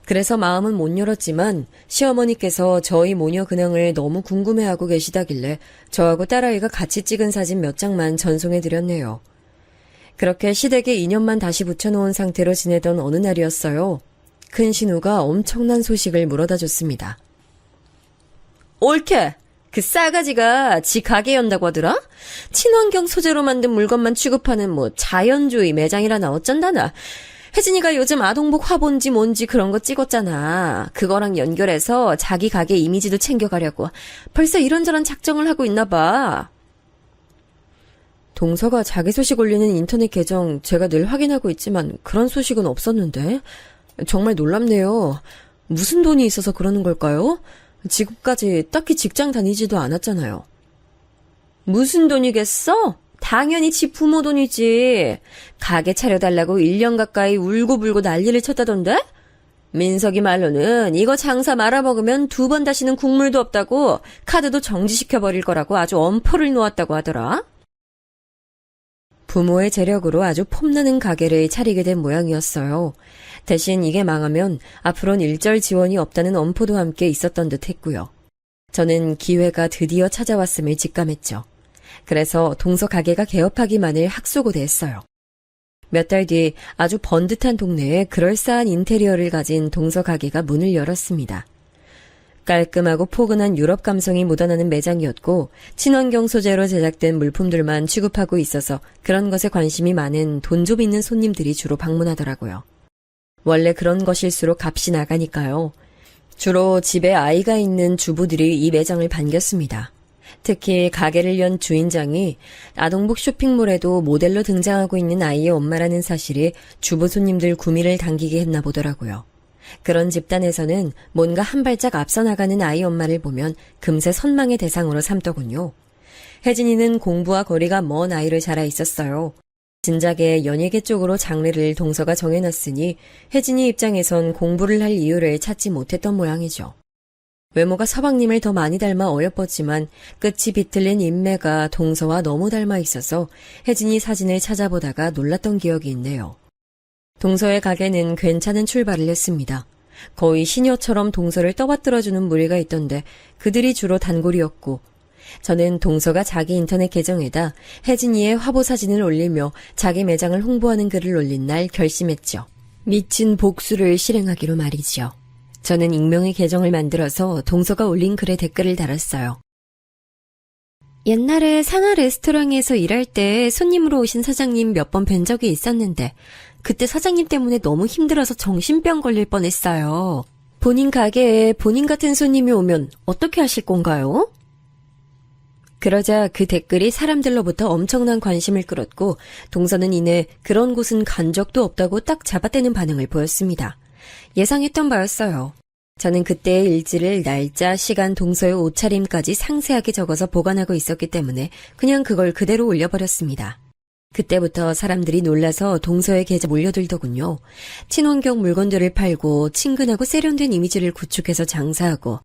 그래서 마음은 못 열었지만 시어머니께서 저희 모녀 근황을 너무 궁금해하고 계시다길래 저하고 딸아이가 같이 찍은 사진 몇 장만 전송해드렸네요. 그렇게 시댁에 인연만 다시 붙여놓은 상태로 지내던 어느 날이었어요. 큰 신우가 엄청난 소식을 물어다 줬습니다. 옳게! 그 싸가지가 지 가게 연다고 하더라? 친환경 소재로 만든 물건만 취급하는 자연주의 매장이라나 어쩐다나. 혜진이가 요즘 아동복 화본지 뭔지 그런 거 찍었잖아. 그거랑 연결해서 자기 가게 이미지도 챙겨가려고. 벌써 이런저런 작정을 하고 있나 봐. 동서가 자기 소식 올리는 인터넷 계정 제가 늘 확인하고 있지만 그런 소식은 없었는데. 정말 놀랍네요. 무슨 돈이 있어서 그러는 걸까요? 지금까지 딱히 직장 다니지도 않았잖아요. 무슨 돈이겠어? 당연히 지 부모 돈이지. 가게 차려달라고 1년 가까이 울고불고 난리를 쳤다던데? 민석이 말로는 이거 장사 말아먹으면 2번 다시는 국물도 없다고 카드도 정지시켜버릴 거라고 아주 엄포를 놓았다고 하더라. 부모의 재력으로 아주 폼나는 가게를 차리게 된 모양이었어요. 대신 이게 망하면 앞으로는 일절 지원이 없다는 엄포도 함께 있었던 듯 했고요. 저는 기회가 드디어 찾아왔음을 직감했죠. 그래서 동서 가게가 개업하기만을 학수고대했어요. 몇 달 뒤 아주 번듯한 동네에 그럴싸한 인테리어를 가진 동서 가게가 문을 열었습니다. 깔끔하고 포근한 유럽 감성이 묻어나는 매장이었고 친환경 소재로 제작된 물품들만 취급하고 있어서 그런 것에 관심이 많은 돈 좀 있는 손님들이 주로 방문하더라고요. 원래 그런 것일수록 값이 나가니까요. 주로 집에 아이가 있는 주부들이 이 매장을 반겼습니다. 특히 가게를 연 주인장이 아동복 쇼핑몰에도 모델로 등장하고 있는 아이의 엄마라는 사실이 주부 손님들 구미를 당기게 했나 보더라고요. 그런 집단에서는 뭔가 한 발짝 앞서 나가는 아이 엄마를 보면 금세 선망의 대상으로 삼더군요. 혜진이는 공부와 거리가 먼 아이를 자라 있었어요. 진작에 연예계 쪽으로 장래를 동서가 정해놨으니 혜진이 입장에선 공부를 할 이유를 찾지 못했던 모양이죠. 외모가 서방님을 더 많이 닮아 어여뻤지만 끝이 비틀린 인매가 동서와 너무 닮아 있어서 혜진이 사진을 찾아보다가 놀랐던 기억이 있네요. 동서의 가게는 괜찮은 출발을 했습니다. 거의 시녀처럼 동서를 떠받들어주는 무리가 있던데 그들이 주로 단골이었고 저는 동서가 자기 인터넷 계정에다 혜진이의 화보 사진을 올리며 자기 매장을 홍보하는 글을 올린 날 결심했죠. 미친 복수를 실행하기로 말이죠. 저는 익명의 계정을 만들어서 동서가 올린 글에 댓글을 달았어요. 옛날에 상하 레스토랑에서 일할 때 손님으로 오신 사장님 몇 번 뵌 적이 있었는데 그때 사장님 때문에 너무 힘들어서 정신병 걸릴 뻔했어요. 본인 가게에 본인 같은 손님이 오면 어떻게 하실 건가요? 그러자 그 댓글이 사람들로부터 엄청난 관심을 끌었고 동서는 이내 그런 곳은 간 적도 없다고 딱 잡아떼는 반응을 보였습니다. 예상했던 바였어요. 저는 그때의 일지를 날짜, 시간, 동서의 옷차림까지 상세하게 적어서 보관하고 있었기 때문에 그냥 그걸 그대로 올려버렸습니다. 그때부터 사람들이 놀라서 동서의 계좌에 몰려들더군요. 친환경 물건들을 팔고 친근하고 세련된 이미지를 구축해서 장사하고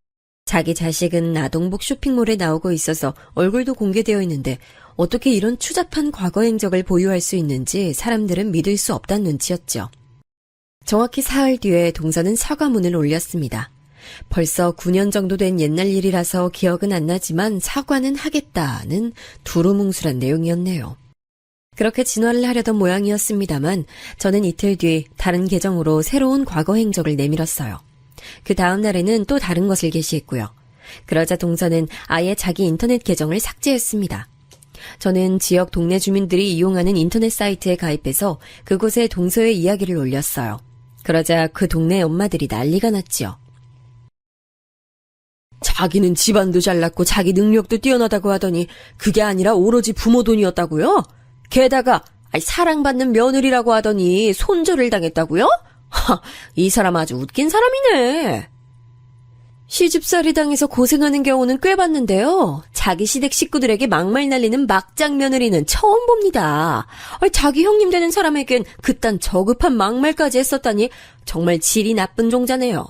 자기 자식은 아동복 쇼핑몰에 나오고 있어서 얼굴도 공개되어 있는데 어떻게 이런 추잡한 과거 행적을 보유할 수 있는지 사람들은 믿을 수 없다는 눈치였죠. 정확히 사흘 뒤에 동서는 사과문을 올렸습니다. 벌써 9년 정도 된 옛날 일이라서 기억은 안 나지만 사과는 하겠다는 두루뭉술한 내용이었네요. 그렇게 진화를 하려던 모양이었습니다만 저는 이틀 뒤 다른 계정으로 새로운 과거 행적을 내밀었어요. 그 다음 날에는 또 다른 것을 게시했고요. 그러자 동서는 아예 자기 인터넷 계정을 삭제했습니다. 저는 지역 동네 주민들이 이용하는 인터넷 사이트에 가입해서 그곳에 동서의 이야기를 올렸어요. 그러자 그 동네 엄마들이 난리가 났지요. 자기는 집안도 잘났고 자기 능력도 뛰어나다고 하더니 그게 아니라 오로지 부모 돈이었다고요? 게다가 사랑받는 며느리라고 하더니 손절을 당했다고요? 이 사람 아주 웃긴 사람이네. 시집살이 당해서 고생하는 경우는 꽤 봤는데요. 자기 시댁 식구들에게 막말 날리는 막장 며느리는 처음 봅니다. 자기 형님 되는 사람에겐 그딴 저급한 막말까지 했었다니 정말 질이 나쁜 종자네요.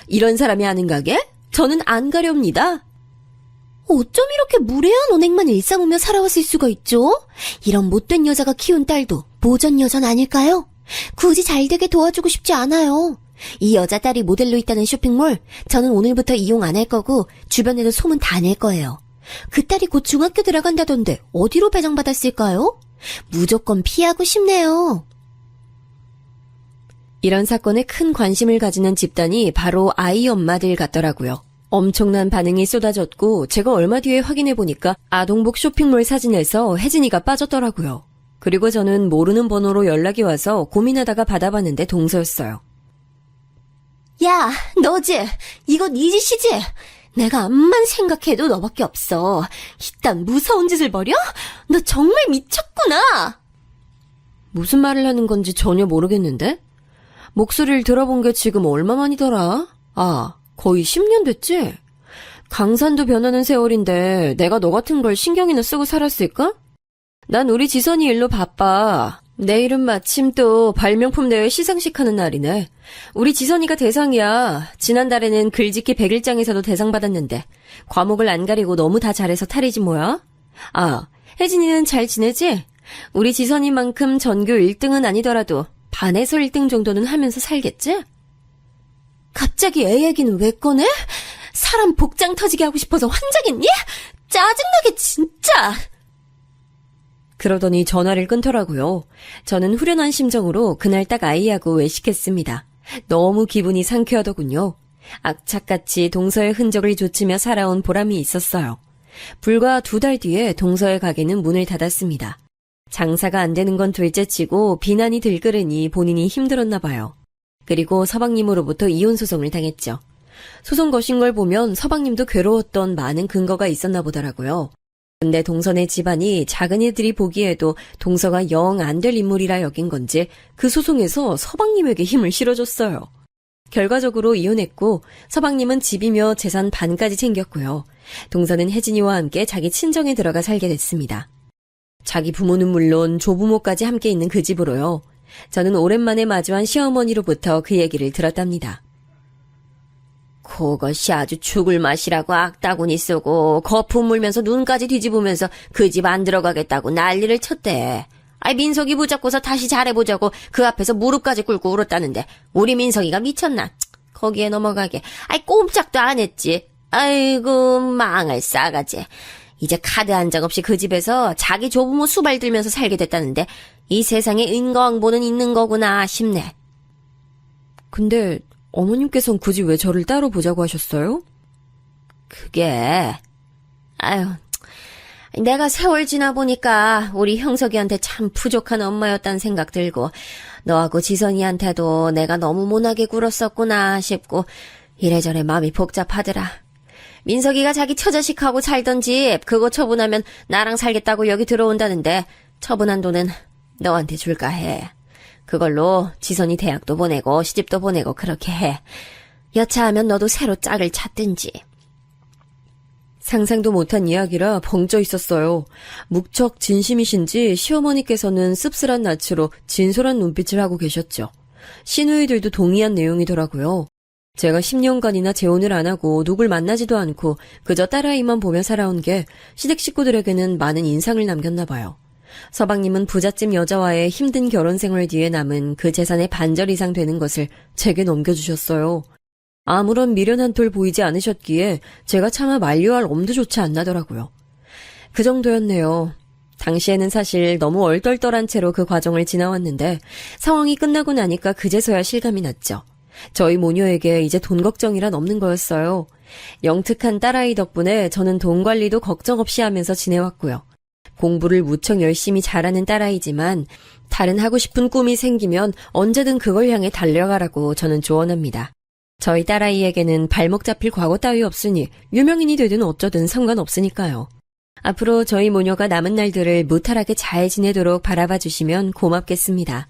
이런 사람이 아는 가게? 저는 안 가렵니다. 어쩜 이렇게 무례한 언행만 일삼으며 살아왔을 수가 있죠? 이런 못된 여자가 키운 딸도 모전 여자는 아닐까요? 굳이 잘되게 도와주고 싶지 않아요. 이 여자 딸이 모델로 있다는 쇼핑몰, 저는 오늘부터 이용 안 할 거고 주변에도 소문 다 낼 거예요. 그 딸이 곧 중학교 들어간다던데 어디로 배정받았을까요? 무조건 피하고 싶네요. 이런 사건에 큰 관심을 가지는 집단이 바로 아이 엄마들 같더라고요. 엄청난 반응이 쏟아졌고 제가 얼마 뒤에 확인해보니까 아동복 쇼핑몰 사진에서 혜진이가 빠졌더라고요. 그리고 저는 모르는 번호로 연락이 와서 고민하다가 받아봤는데 동서였어요. 야, 너지? 이거 네 짓이지? 내가 암만 생각해도 너밖에 없어. 이딴 무서운 짓을 벌여? 너 정말 미쳤구나! 무슨 말을 하는 건지 전혀 모르겠는데? 목소리를 들어본 게 지금 얼마만이더라? 거의 10년 됐지? 강산도 변하는 세월인데 내가 너 같은 걸 신경이나 쓰고 살았을까? 난 우리 지선이 일로 바빠. 내일은 마침 또 발명품 대회 시상식 하는 날이네. 우리 지선이가 대상이야. 지난달에는 글짓기 100일장에서도 대상 받았는데 과목을 안 가리고 너무 다 잘해서 탈이지 뭐야? 혜진이는 잘 지내지? 우리 지선이만큼 전교 1등은 아니더라도 반에서 1등 정도는 하면서 살겠지? 갑자기 애 얘기는 왜 꺼내? 사람 복장 터지게 하고 싶어서 환장했니? 짜증나게 진짜! 그러더니 전화를 끊더라고요. 저는 후련한 심정으로 그날 딱 아이하고 외식했습니다. 너무 기분이 상쾌하더군요. 악착같이 동서의 흔적을 좇으며 살아온 보람이 있었어요. 불과 2달 뒤에 동서의 가게는 문을 닫았습니다. 장사가 안 되는 건 둘째치고 비난이 들끓으니 본인이 힘들었나 봐요. 그리고 서방님으로부터 이혼 소송을 당했죠. 소송 거신 걸 보면 서방님도 괴로웠던 많은 근거가 있었나 보더라고요. 근데 동선의 집안이 작은이들이 보기에도 동서가 영 안 될 인물이라 여긴 건지 그 소송에서 서방님에게 힘을 실어줬어요. 결과적으로 이혼했고 서방님은 집이며 재산 반까지 챙겼고요. 동서는 혜진이와 함께 자기 친정에 들어가 살게 됐습니다. 자기 부모는 물론 조부모까지 함께 있는 그 집으로요. 저는 오랜만에 마주한 시어머니로부터 그 얘기를 들었답니다. 그것이 아주 죽을 맛이라고 악다구니 쓰고 거품 물면서 눈까지 뒤집으면서 그 집 안 들어가겠다고 난리를 쳤대. 민석이 붙잡고서 다시 잘해보자고 그 앞에서 무릎까지 꿇고 울었다는데 우리 민석이가 미쳤나? 거기에 넘어가게. 꼼짝도 안 했지. 아이고 망할 싸가지. 이제 카드 한 장 없이 그 집에서 자기 조부모 수발 들면서 살게 됐다는데 이 세상에 인과응보는 있는 거구나 싶네. 근데 어머님께선 굳이 왜 저를 따로 보자고 하셨어요? 그게 내가 세월 지나보니까 우리 형석이한테 참 부족한 엄마였다는 생각 들고 너하고 지선이한테도 내가 너무 모나게 굴었었구나 싶고 이래저래 마음이 복잡하더라. 민석이가 자기 처자식하고 살던 집 그거 처분하면 나랑 살겠다고 여기 들어온다는데 처분한 돈은 너한테 줄까 해. 그걸로 지선이 대학도 보내고 시집도 보내고 그렇게 해. 여차하면 너도 새로 짝을 찾든지. 상상도 못한 이야기라 벙쪄 있었어요. 무척 진심이신지 시어머니께서는 씁쓸한 낯으로 진솔한 눈빛을 하고 계셨죠. 시누이들도 동의한 내용이더라고요. 제가 10년간이나 재혼을 안 하고 누굴 만나지도 않고 그저 딸아이만 보며 살아온 게 시댁 식구들에게는 많은 인상을 남겼나 봐요. 서방님은 부잣집 여자와의 힘든 결혼 생활 뒤에 남은 그 재산의 반절 이상 되는 것을 제게 넘겨주셨어요. 아무런 미련 한 톨 보이지 않으셨기에 제가 차마 만류할 엄두조차 안 나더라고요. 그 정도였네요. 당시에는 사실 너무 얼떨떨한 채로 그 과정을 지나왔는데 상황이 끝나고 나니까 그제서야 실감이 났죠. 저희 모녀에게 이제 돈 걱정이란 없는 거였어요. 영특한 딸아이 덕분에 저는 돈 관리도 걱정 없이 하면서 지내왔고요. 공부를 무척 열심히 잘하는 딸아이지만 다른 하고 싶은 꿈이 생기면 언제든 그걸 향해 달려가라고 저는 조언합니다. 저희 딸아이에게는 발목 잡힐 과거 따위 없으니 유명인이 되든 어쩌든 상관없으니까요. 앞으로 저희 모녀가 남은 날들을 무탈하게 잘 지내도록 바라봐 주시면 고맙겠습니다.